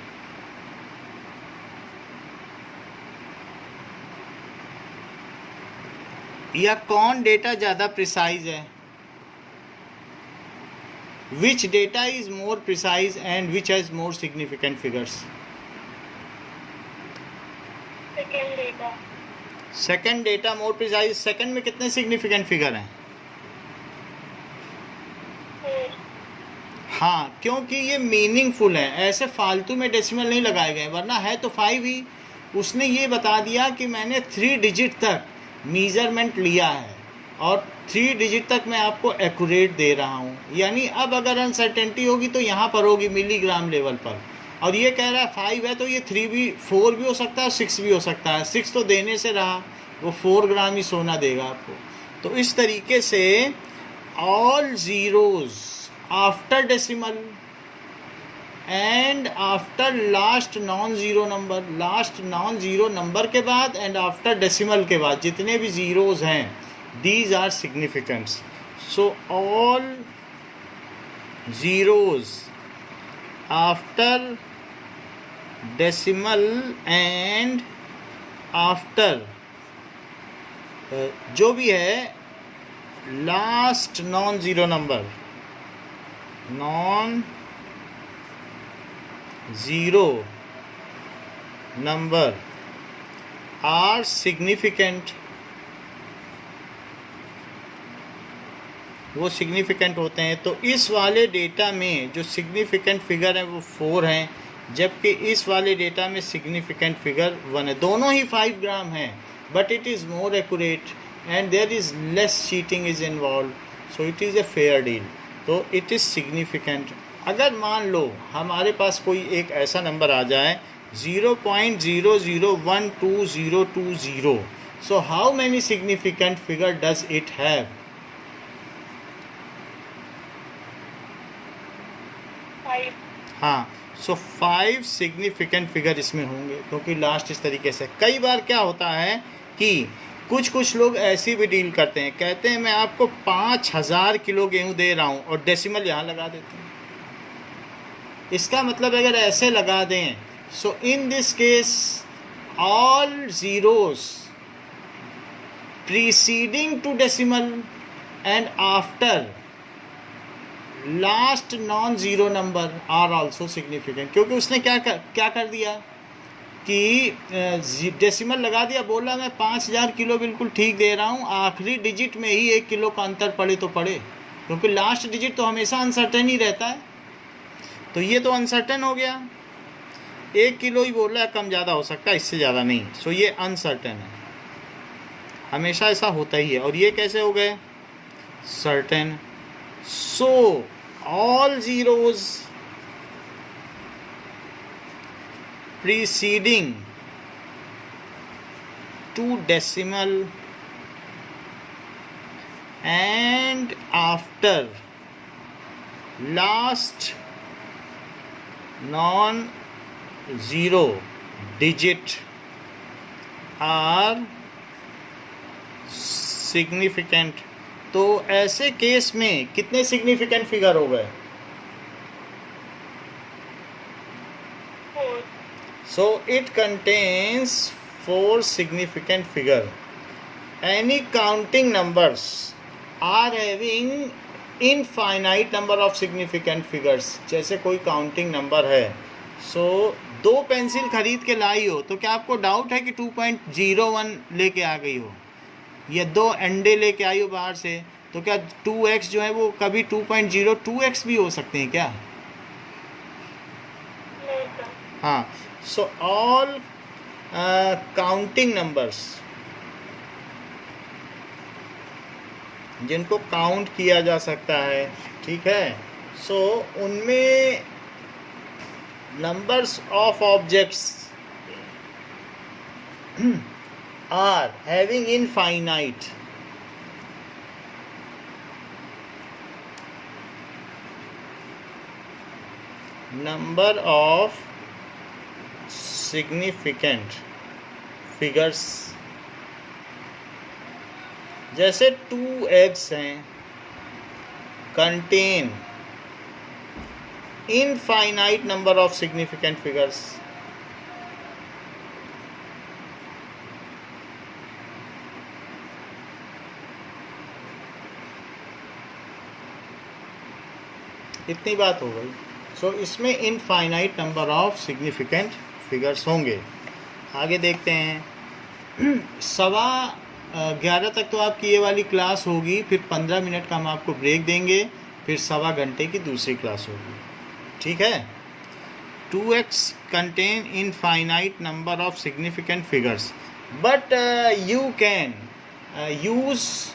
या कौन डेटा ज़्यादा प्रिसाइज है? Which data is more precise and which has more significant figures? Second data. Second data more precise. Second में कितने सिग्निफिकेंट फिगर हैं? हाँ, क्योंकि ये मीनिंगफुल है, ऐसे फालतू में डेसिमल नहीं लगाए गए, वरना है तो 5 ही। उसने ये बता दिया कि मैंने 3 डिजिट तक मीज़रमेंट लिया है और 3 डिजिट तक मैं आपको एक्यूरेट दे रहा हूँ। यानी अब अगर अनसर्टेनिटी होगी तो यहाँ पर होगी मिलीग्राम लेवल पर, और ये कह रहा है 5 है तो ये 3 भी 4 भी हो सकता है, 6 भी हो सकता है। 6 तो देने से रहा, वो 4 ग्राम ही सोना देगा आपको। तो इस तरीके से all zeros after decimal and after last non zero number, last non zero number के बाद एंड आफ्टर डेसिमल के बाद जितने भी ज़ीरोज़ हैं, these are significants. So all zeros after decimal and after जो भी है last non zero number, non zero number are significant, वो सिग्निफिकेंट होते हैं। तो इस वाले डेटा में जो सिग्निफिकेंट फिगर है वो 4 हैं, जबकि इस वाले डेटा में सिग्निफिकेंट फिगर 1 है। दोनों ही 5 ग्राम हैं, but it is more accurate and there is less cheating is involve, so it is a fair deal, तो इट इज़ सिग्निफिकेंट। अगर मान लो हमारे पास कोई एक ऐसा नंबर आ जाए 0.00122020, so how many significant figure does it have? 5। हाँ, सो 5 सिग्निफिकेंट फिगर इसमें होंगे, क्योंकि लास्ट इस तरीके से। कई बार क्या होता है कि कुछ लोग ऐसी भी डील करते हैं, कहते हैं मैं आपको 5000 किलो गेहूँ दे रहा हूँ और डेसिमल यहाँ लगा देते हैं। इसका मतलब अगर ऐसे लगा दें, so in this case all zeros preceding to decimal and after last non zero number are also significant. क्योंकि उसने क्या कर दिया कि डेसिमल लगा दिया, बोला मैं 5000 किलो बिल्कुल ठीक दे रहा हूँ, आखिरी डिजिट में ही 1 किलो का अंतर पड़े तो पड़े, क्योंकि लास्ट डिजिट तो हमेशा अनसर्टेन ही रहता है। तो ये तो अनसर्टेन हो गया, 1 किलो ही बोल रहा है, कम ज़्यादा हो सकता है, इससे ज़्यादा नहीं। सो ये अनसर्टेन है, हमेशा ऐसा होता ही है। और ये कैसे हो गए? Certain. So all zeros preceding to decimal and after last non-zero digit are significant। तो ऐसे केस में कितने सिग्निफिकेंट फिगर हो गए? 4। So it contains 4 significant figure. Any counting numbers are having infinite number of significant figures. जैसे कोई काउंटिंग नंबर है, सो 2 पेंसिल खरीद के लाई हो, तो क्या आपको डाउट है कि 2.01 लेके आ गई हो, या 2 अंडे लेके आई हो बाहर से, तो क्या 2x जो है वो कभी 2.02x भी हो सकते हैं क्या? नहीं सर। हाँ, सो ऑल काउंटिंग नंबर्स जिनको काउंट किया जा सकता है, ठीक है, सो उनमें numbers of objects are having infinite number of significant figures, जैसे 2 eggs हैं, contain infinite number of significant figures. इतनी बात हो गई। सो इसमें infinite number of significant figures होंगे। आगे देखते हैं। 11:15 तक तो आपकी ये वाली क्लास होगी, फिर 15 मिनट का हम आपको ब्रेक देंगे, फिर 1.25 घंटे की दूसरी क्लास होगी। ठीक है। 2x contain infinite number of significant figures, but you can use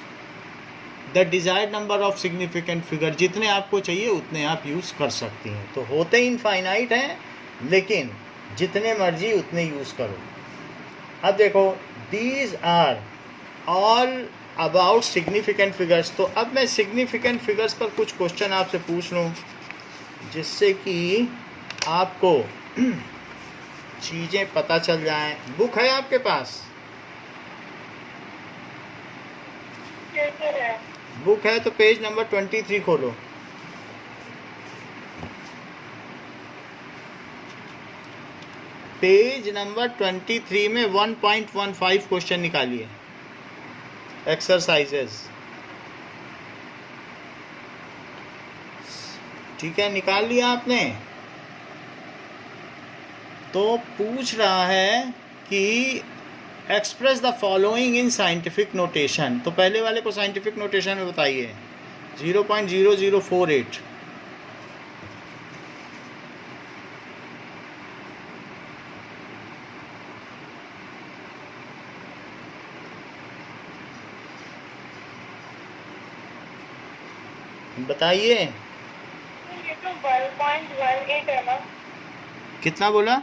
the desired number of significant figure। जितने आपको चाहिए उतने आप यूज़ कर सकती हैं। तो होते इनफाइनाइट हैं, लेकिन जितने मर्जी उतने यूज़ करो। अब देखो, these are all about significant figures। तो अब मैं significant figures पर कुछ क्वेश्चन आपसे पूछ लूँ, जिससे कि आपको चीज़ें पता चल जाएं। बुक है आपके पास? बुक है तो पेज नंबर 23 खोलो। पेज नंबर 23 में 1.15 क्वेश्चन निकालिए, एक्सरसाइजेस। ठीक है, निकाल लिया आपने? तो पूछ रहा है कि express the following in scientific notation. तो पहले वाले को साइंटिफिक नोटेशन में बताइए। 0.0048। बताइए। ये तो 1.18 है ना? कितना बोला?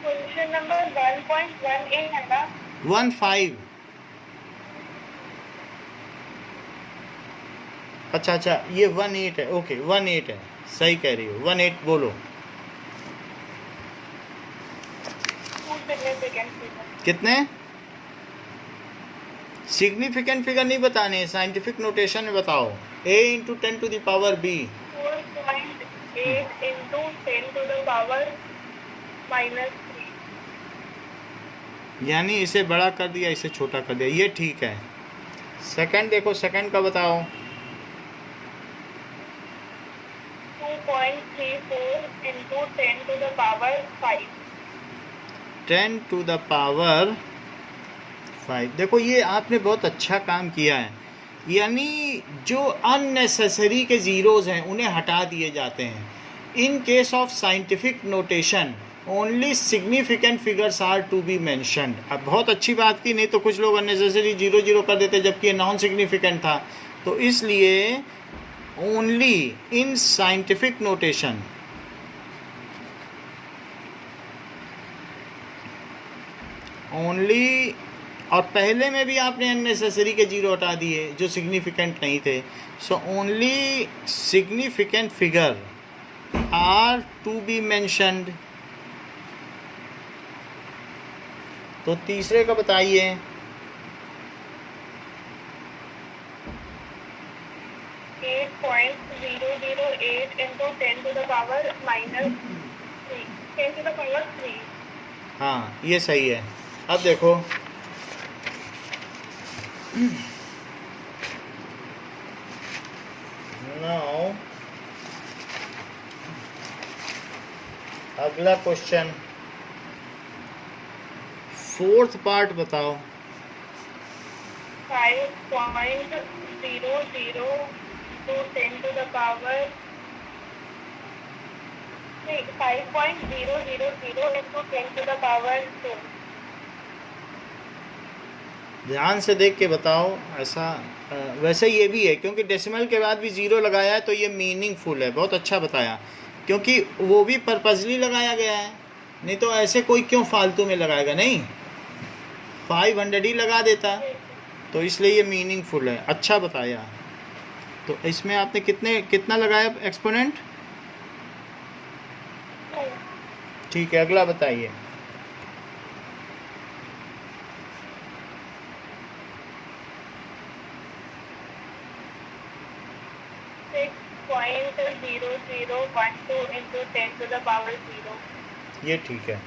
क्वेश्चन नंबर 1.18 है ना? 15। अच्छा, ये 18 है। ओके, 18 है, सही कह रही हो। 18 बोलो। 2 significant figures। कितने सिग्निफिकेंट फिगर नहीं बताने, साइंटिफिक नोटेशन में बताओ। a × 10⁻⁵ b। 4.8 into 10 to the power -3। यानी इसे बड़ा कर दिया, इसे छोटा कर दिया, ये ठीक है। सेकंड देखो, सेकंड का बताओ। 2.34 into 10 to the power 5। 10 to the power 5। देखो, ये आपने बहुत अच्छा काम किया है। यानी जो अननेसेसरी के ज़ीरोज़ हैं उन्हें हटा दिए जाते हैं। In case of scientific notation only significant figures are to be mentioned. अब बहुत अच्छी बात की, नहीं तो कुछ लोग अननेसेसरी 0 कर देते जबकि ये नॉन सिग्निफिकेंट था। तो इसलिए only in scientific notation only, और पहले में भी आपने अननेसेसरी के 0 हटा दिए जो सिग्निफिकेंट नहीं थे। So only significant figure are to be mentioned. तो तीसरे का बताइए। 8.008 into 10 to the power -3। 10 to the power 3। हाँ, ये सही है। अब देखो, नाउ अगला क्वेश्चन, 4th पार्ट बताओ। 5.00 to 10 to the power 5.000 into 10 to the power 2। ध्यान से देख के बताओ। ऐसा वैसे ये भी है, क्योंकि डेसिमल के बाद भी 0 लगाया है तो ये मीनिंगफुल है। बहुत अच्छा बताया, क्योंकि वो भी पर्पसली लगाया गया है, नहीं तो ऐसे कोई क्यों फालतू में लगाएगा। नहीं, 500 ही लगा देता, तो इसलिए ये मीनिंगफुल है। अच्छा बताया। तो इसमें आपने कितना लगाया एक्सपोनेंट? ठीक है, अगला बताइए। 6.0012 into 10 to the power 0. ये ठीक है।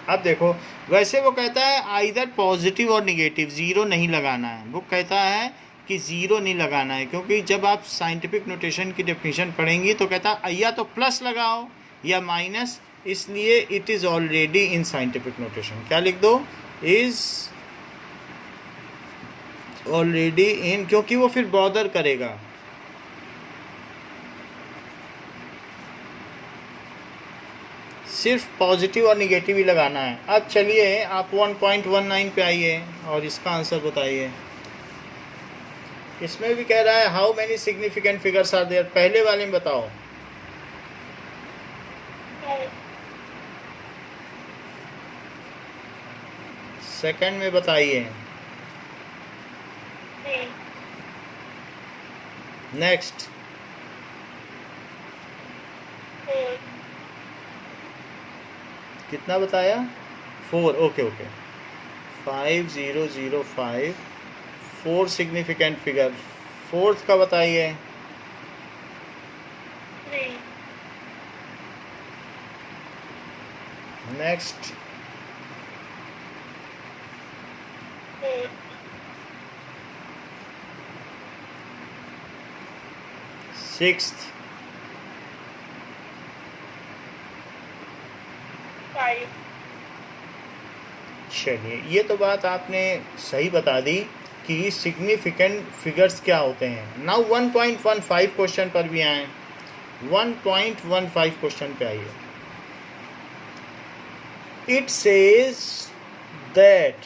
अब देखो, वैसे वो कहता है आइदर पॉजिटिव और निगेटिव, ज़ीरो नहीं लगाना है। वो कहता है कि ज़ीरो नहीं लगाना है, क्योंकि जब आप साइंटिफिक नोटेशन की डेफिनेशन पढ़ेंगी तो कहता है या तो प्लस लगाओ या माइनस, इसलिए it is already in scientific notation. क्या लिख दो? इज़ ऑलरेडी इन, क्योंकि वो फिर बॉदर करेगा। सिर्फ पॉजिटिव और निगेटिव ही लगाना है। अब चलिए आप 1.19 पे आइए और इसका आंसर बताइए। इसमें भी कह रहा है how many significant figures are there. पहले वाले में बताओ। 2. सेकंड में बताइए। 3. नेक्स्ट। 4. कितना बताया? 4। Okay okay. 5005 4 significant figure. Fourth का बताइए। 3. नेक्स्ट। 4. सिक्स्थ। 5. चलिए, ये तो बात आपने सही बता दी कि सिग्निफिकेंट फिगर्स क्या होते हैं। नाउ 1.15 क्वेश्चन पर भी आए। 1.15 क्वेश्चन पे आइए। इट सेज दैट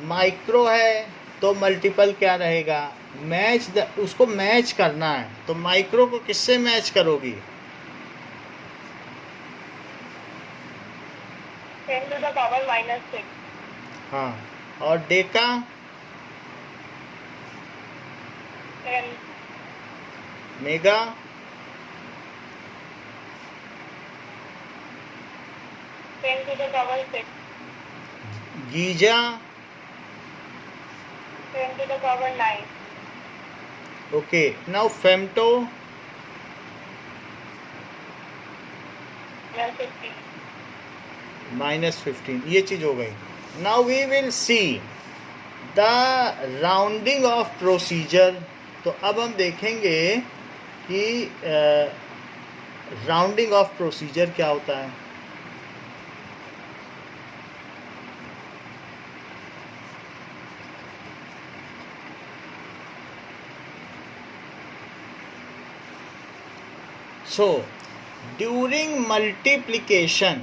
माइक्रो है तो मल्टीपल क्या रहेगा? मैच उसको मैच करना है, तो माइक्रो को किससे मैच करोगी? 10 to the power -6. हाँ, और deca? 10. Mega? 10 to the power 6. गीजा? 10 to the power 9. Okay. Now femto? -15. -15। ये चीज़ हो गई। Now we will see the rounding off procedure. तो अब हम देखेंगे कि राउंडिंग ऑफ प्रोसीजर क्या होता है। सो ड्यूरिंग मल्टीप्लिकेशन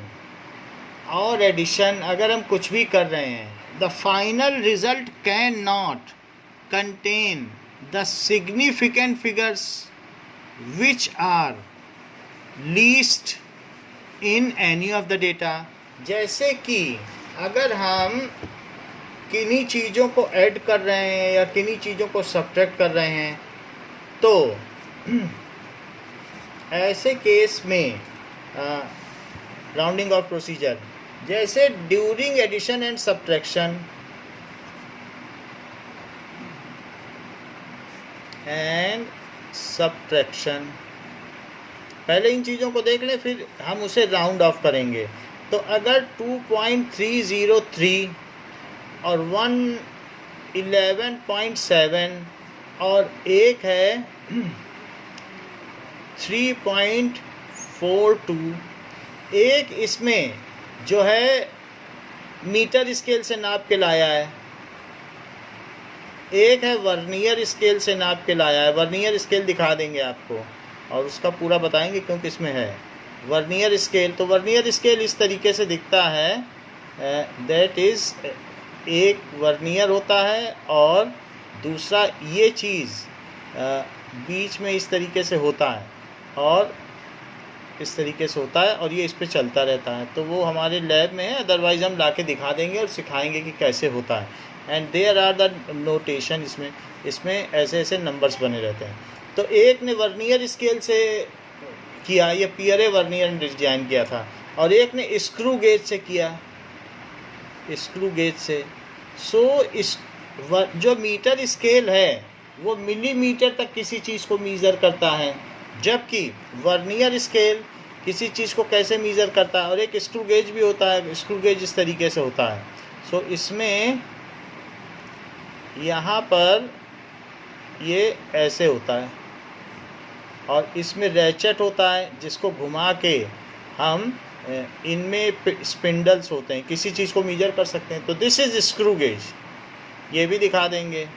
और एडिशन, अगर हम कुछ भी कर रहे हैं, the final result can not contain the significant figures which are least in any of the data. जैसे कि अगर हम किन्हीं चीज़ों को ऐड कर रहे हैं या किन्हीं चीज़ों को सब्ट्रैक्ट कर रहे हैं, तो ऐसे केस में राउंडिंग ऑफ प्रोसीजर, जैसे during addition and subtraction and subtraction, पहले इन चीज़ों को देख लें फिर हम उसे राउंड ऑफ करेंगे। तो अगर 2.303 और 111.7 और एक है 3.42, एक इसमें जो है मीटर स्केल से नाप के लाया है, एक है वर्नियर स्केल से नाप के लाया है। वर्नियर स्केल दिखा देंगे आपको और उसका पूरा बताएंगे क्योंकि इसमें है वर्नियर स्केल। तो वर्नियर स्केल इस तरीके से दिखता है, दैट इज़ एक वर्नियर होता है और दूसरा ये चीज़ बीच में इस तरीके से होता है और इस तरीके से होता है और ये इस पे चलता रहता है। तो वो हमारे लैब में है, अदरवाइज़ हम लाके दिखा देंगे और सिखाएंगे कि कैसे होता है। And there are the notation, इसमें ऐसे ऐसे नंबर्स बने रहते हैं। तो एक ने वर्नियर स्केल से किया, ये पियरे वर्नियर ने डिजाइन किया था, और एक ने स्क्रू गेज से किया, स्क्रू गेज से। सो इस जो मीटर स्केल है वो मिलीमीटर तक किसी चीज़ को मीज़र करता है, जबकि वर्नियर स्केल किसी चीज़ को कैसे मीज़र करता है। और एक स्क्रू गेज भी होता है, स्क्रू गेज इस तरीके से होता है। सो इसमें यहाँ पर ये ऐसे होता है और इसमें रैचेट होता है जिसको घुमा के हम इनमें स्पिंडल्स होते हैं, किसी चीज़ को मीजर कर सकते हैं। तो दिस इज़ स्क्रू गेज, ये भी दिखा देंगे,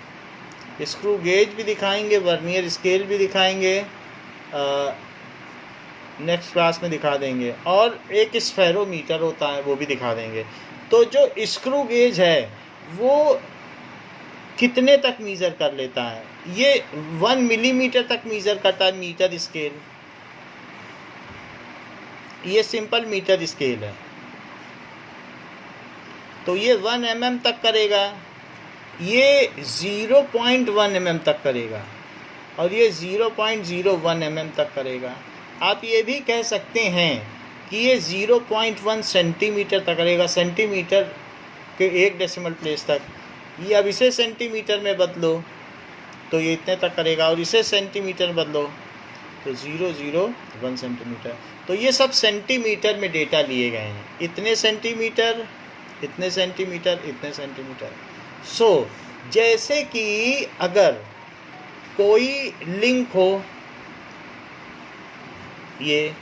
स्क्रू गेज भी दिखाएंगे, वर्नियर स्केल भी दिखाएंगे, नेक्स्ट क्लास में दिखा देंगे। और एक स्फेरोमीटर होता है वो भी दिखा देंगे। तो जो स्क्रू गेज है वो कितने तक मीज़र कर लेता है, ये 1 मिलीमीटर तक मीज़र करता है मीटर स्केल। ये सिंपल मीटर स्केल है, तो ये 1 mm तक करेगा, ये 0.1 mm तक करेगा और ये 0.01 mm तक करेगा। आप ये भी कह सकते हैं कि ये 0.1 सेंटीमीटर तक करेगा, सेंटीमीटर के 1 डेसिमल प्लेस तक। ये अब इसे सेंटीमीटर में बदलो तो ये इतने तक करेगा, और इसे सेंटीमीटर में बदलो तो 0.01 सेंटीमीटर। तो ये सब सेंटीमीटर में डेटा लिए गए हैं, इतने सेंटीमीटर, इतने सेंटीमीटर, इतने सेंटीमीटर। सो जैसे कि अगर कोई लिंक हो ये,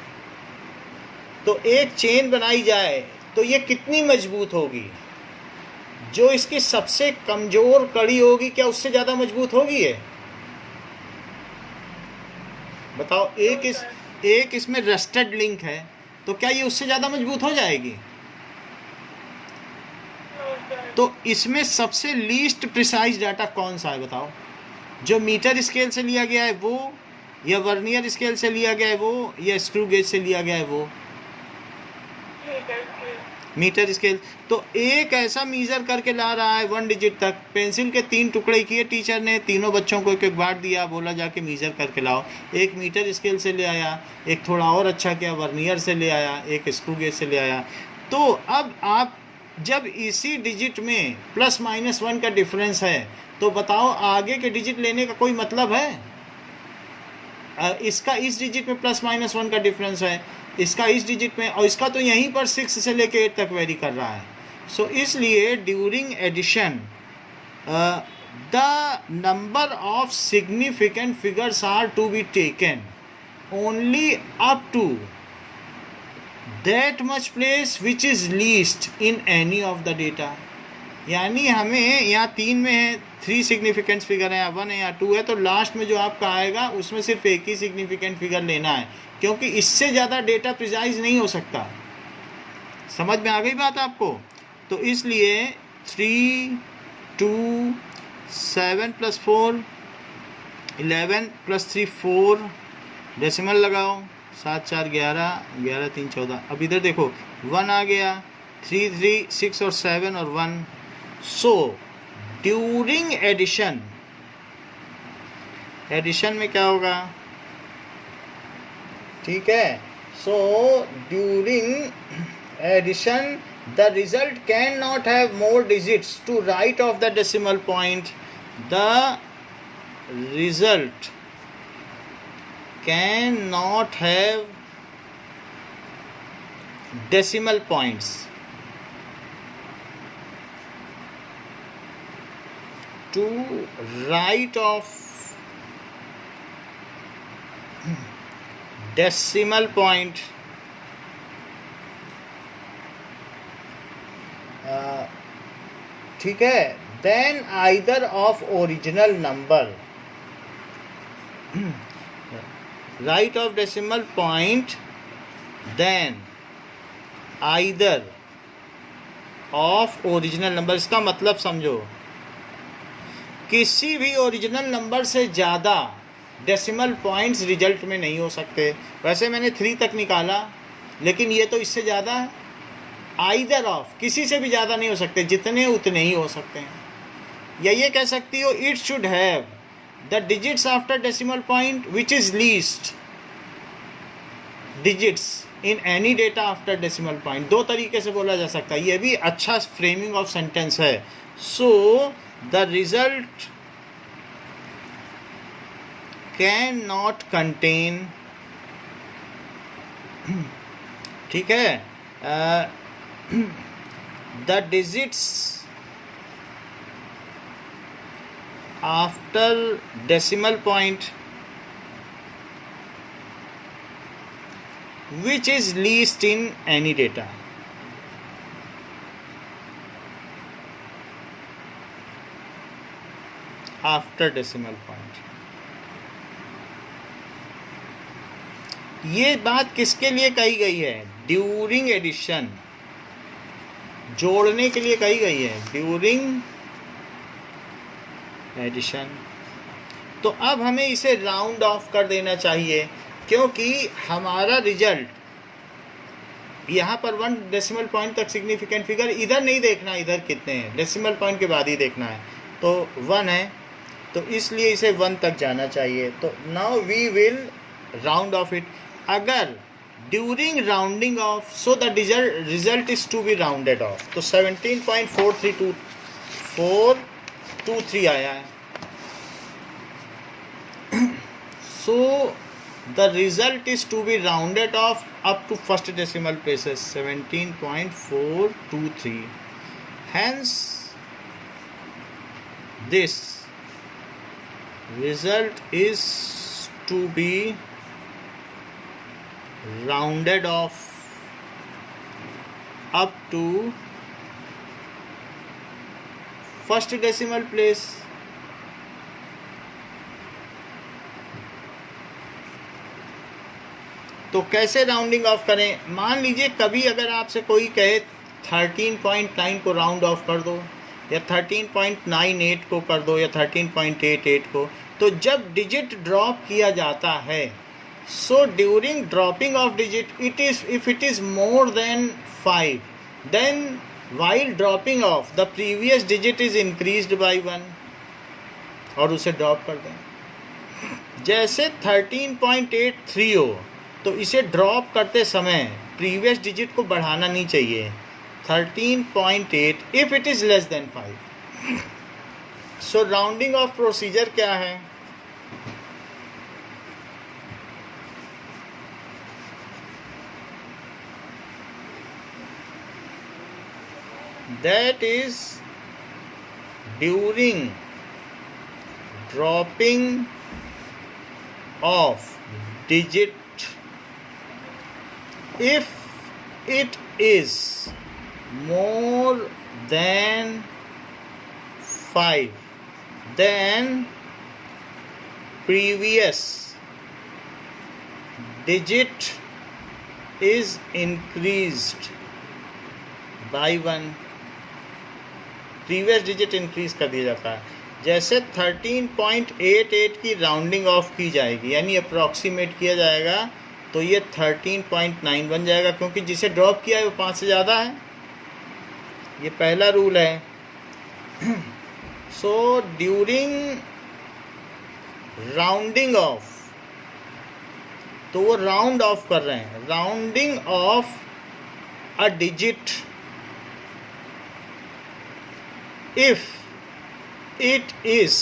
तो एक चेन बनाई जाए तो ये कितनी मजबूत होगी, जो इसकी सबसे कमज़ोर कड़ी होगी क्या उससे ज़्यादा मजबूत होगी ये? बताओ, एक इसमें रस्टेड लिंक है तो क्या ये उससे ज़्यादा मजबूत हो जाएगी? तो इसमें सबसे लीस्ट प्रिसाइज डाटा कौन सा है बताओ? जो मीटर स्केल से लिया गया है वो, या वर्नियर स्केल से लिया गया है वो, या स्क्रू गेज से लिया गया है वो? Metre scale. तो एक ऐसा मीज़र करके ला रहा है 1 डिजिट तक। पेंसिल के 3 टुकड़े किए टीचर ने, तीनों बच्चों को एक एक बांट दिया, बोला जाके मीज़र करके लाओ। एक मीटर स्केल से ले आया, एक थोड़ा और अच्छा किया वर्नियर से ले आया, एक स्क्रू गेज से ले आया। तो अब आप जब इसी डिजिट में +-1 का डिफरेंस है तो बताओ आगे के डिजिट लेने का कोई मतलब है? इसका इस डिजिट में +-1 का डिफरेंस है, इसका इस डिजिट में, और इसका तो यहीं पर 6 से लेके 8 तक वेरी कर रहा है। सो इसलिए during addition the number of significant figures are to be taken only up to that much place which is least in any of the data. यानी हमें यहाँ 3 में है, 3 सिग्निफिकेंट फिगर है, 1 है या 2 है, तो लास्ट में जो आपका आएगा उसमें सिर्फ एक ही सिग्निफिकेंट फिगर लेना है, क्योंकि इससे ज़्यादा डेटा प्रिसाइज नहीं हो सकता। समझ में आ गई बात आपको? तो इसलिए 3, 2, 7 + 4, 11 + 3 4, डेसिमल लगाओ, 7 4 11, 11 3 14। अब इधर देखो 1 आ गया, 3 3 6 और 7 और 1। सो ड्यूरिंग एडिशन, एडिशन में क्या होगा? ठीक है, so during addition the result can not have more digits to right of the decimal point. The result can not have decimal points to right of decimal point ठीक है, then either of original number right of decimal point, then either of original number। इसका मतलब समझो, किसी भी ओरिजिनल नंबर से ज़्यादा डेसिमल पॉइंट्स रिजल्ट में नहीं हो सकते। वैसे मैंने 3 तक निकाला, लेकिन ये तो इससे ज़्यादा है। आइदर ऑफ, किसी से भी ज़्यादा नहीं हो सकते, जितने उतने ही हो सकते हैं। या ये कह सकती हो it should have the digits after decimal point which is least digits in any data after decimal point. दो तरीके से बोला जा सकता है, ये भी अच्छा फ्रेमिंग ऑफ सेंटेंस है। सो the result can not contain, ठीक है, the digits after decimal point which is least in any data। After decimal point. ये बात किसके लिए कही गई है? ड्यूरिंग एडिशन, जोड़ने के लिए कही गई है, ड्यूरिंग एडिशन। तो अब हमें इसे राउंड ऑफ कर देना चाहिए, क्योंकि हमारा रिजल्ट यहाँ पर 1 डेसिमल पॉइंट तक सिग्निफिकेंट फिगर इधर नहीं देखना, इधर कितने हैं, डेसिमल पॉइंट के बाद ही देखना है। तो 1 है, तो इसलिए इसे 1 तक जाना चाहिए। तो now we will round off it. अगर during rounding off, so the result is to be rounded off. तो 17.432 आया है। सो the result is to be rounded off up to first decimal places, 17.423. Hence this result is to be rounded off up to first decimal place। तो कैसे राउंडिंग ऑफ करें? मान लीजिए कभी अगर आपसे कोई कहे 13.9 को राउंड ऑफ कर दो, या 13.98 को कर दो, या 13.88 को, तो जब डिजिट ड्रॉप किया जाता है, so during dropping of digit it is, if it is more than 5, then while dropping of the previous digit is increased by 1, और उसे ड्रॉप कर दें। जैसे 13.83 हो, तो इसे ड्रॉप करते समय प्रीवियस डिजिट को बढ़ाना नहीं चाहिए, 13.8 if it is less than 5। So rounding off procedure क्या है? That is during dropping of digit, if it is more than 5, then previous digit is increased by 1। Previous digit increase कर दिया जाता है। जैसे 13.88 की राउंडिंग ऑफ की जाएगी, यानी अप्रॉक्सीमेट किया जाएगा, तो ये 13.9 बन जाएगा, क्योंकि जिसे ड्रॉप किया है वो 5 से ज़्यादा है। ये पहला रूल है। सो ड्यूरिंग राउंडिंग ऑफ, तो वो राउंड ऑफ कर रहे हैं, rounding of a digit if it is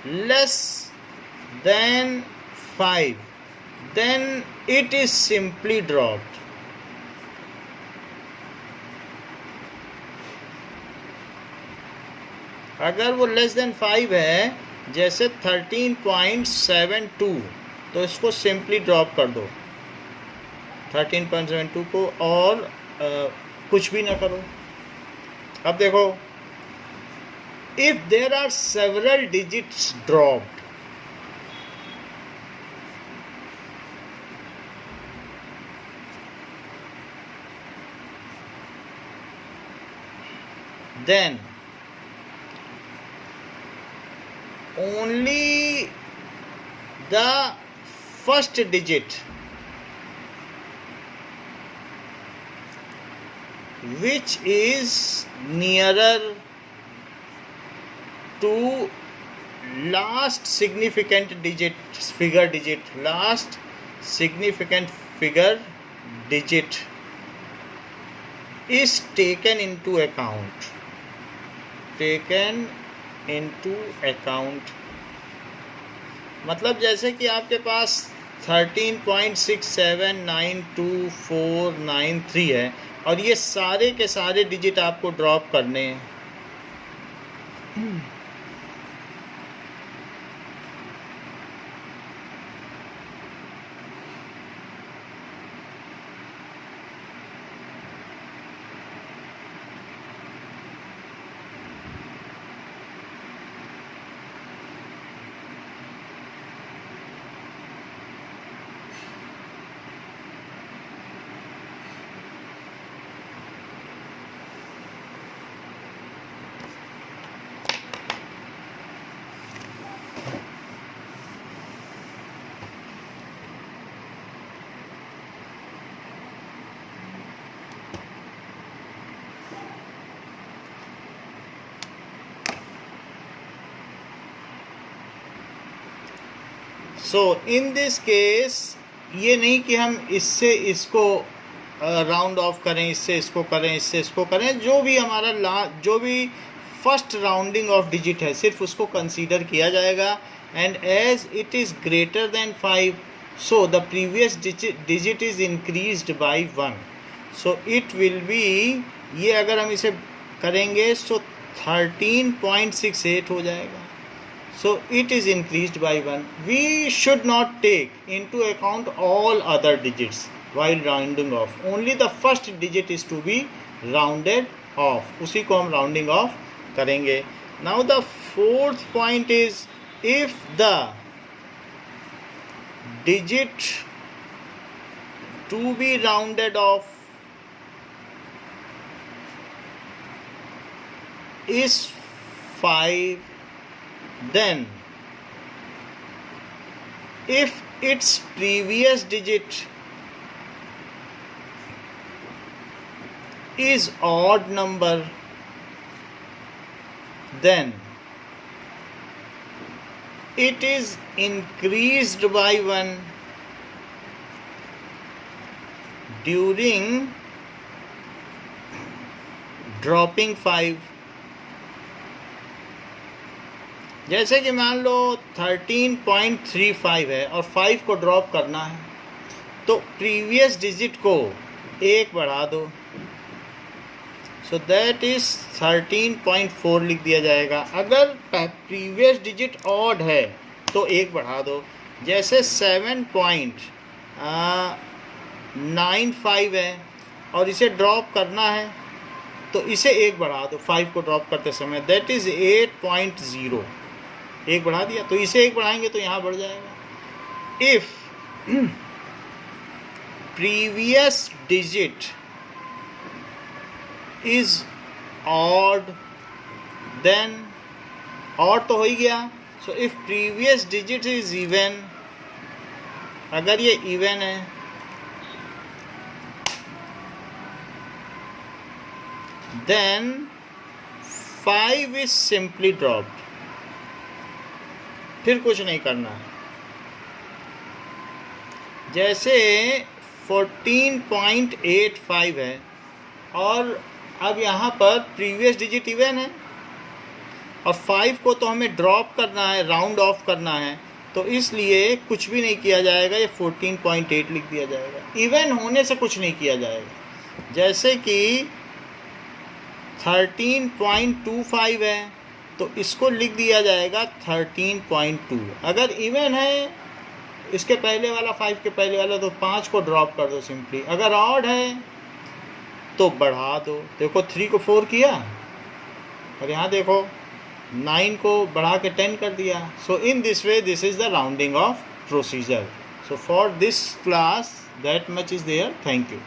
less than 5, then it is simply dropped। अगर वो लेस देन 5 है, जैसे 13.72, तो इसको सिंपली ड्रॉप कर दो 13.72 को, और कुछ भी ना करो। अब देखो, if there are several digits dropped, then only the first digit which is nearer to last significant digit, last significant figure digit is taken into account, मतलब जैसे कि आपके पास 13.67924993 है और ये सारे के सारे डिजिट आपको ड्रॉप करने हैं। सो इन दिस केस ये नहीं कि हम इससे इसको राउंड ऑफ करें, इससे इसको करें, इससे इसको करें, जो भी हमारा जो भी फर्स्ट राउंडिंग ऑफ डिजिट है सिर्फ उसको कंसीडर किया जाएगा। And as it is greater than 5 so the previous digit is increased by 1, so it will be, ये अगर हम इसे करेंगे सो 13.68 हो जाएगा। So it is increased by 1. We should not take into account all other digits while rounding off. Only the first digit is to be rounded off. उसी को हम rounding off करेंगे. Now the fourth point is, if the digit to be rounded off is 5, then if its previous digit is odd number, then it is increased by 1 during dropping 5। जैसे कि मान लो 13.35 है और 5 को ड्रॉप करना है, तो प्रीवियस डिजिट को 1 बढ़ा दो, सो दैट इज़ 13.4 लिख दिया जाएगा। अगर प्रीवियस डिजिट ऑड है तो 1 बढ़ा दो, जैसे 7.95 है और इसे ड्रॉप करना है तो इसे 1 बढ़ा दो 5 को ड्रॉप करते समय, दैट इज़ 8.0, 1 बढ़ा दिया, तो इसे 1 बढ़ाएंगे तो यहाँ बढ़ जाएगा। If previous digit is odd, then odd तो हो ही गया, so if previous digit is even, अगर ये इवन है देन 5 इज सिंपली ड्रॉप्ड, फिर कुछ नहीं करना है। जैसे 14.85 है और अब यहाँ पर प्रीवियस डिजिट इवन है और 5 को तो हमें ड्रॉप करना है, राउंड ऑफ करना है, तो इसलिए कुछ भी नहीं किया जाएगा, ये 14.8 लिख दिया जाएगा। इवन होने से कुछ नहीं किया जाएगा। जैसे कि 13.25 है तो इसको लिख दिया जाएगा 13.2। अगर इवन है इसके पहले वाला 5 के पहले वाला तो 5 को ड्रॉप कर दो सिंपली। अगर ऑड है तो बढ़ा दो, देखो 3 को 4 किया और यहाँ देखो 9 को बढ़ा के 10 कर दिया। So in this way this is the rounding off procedure. So for this class that much is there. Thank you.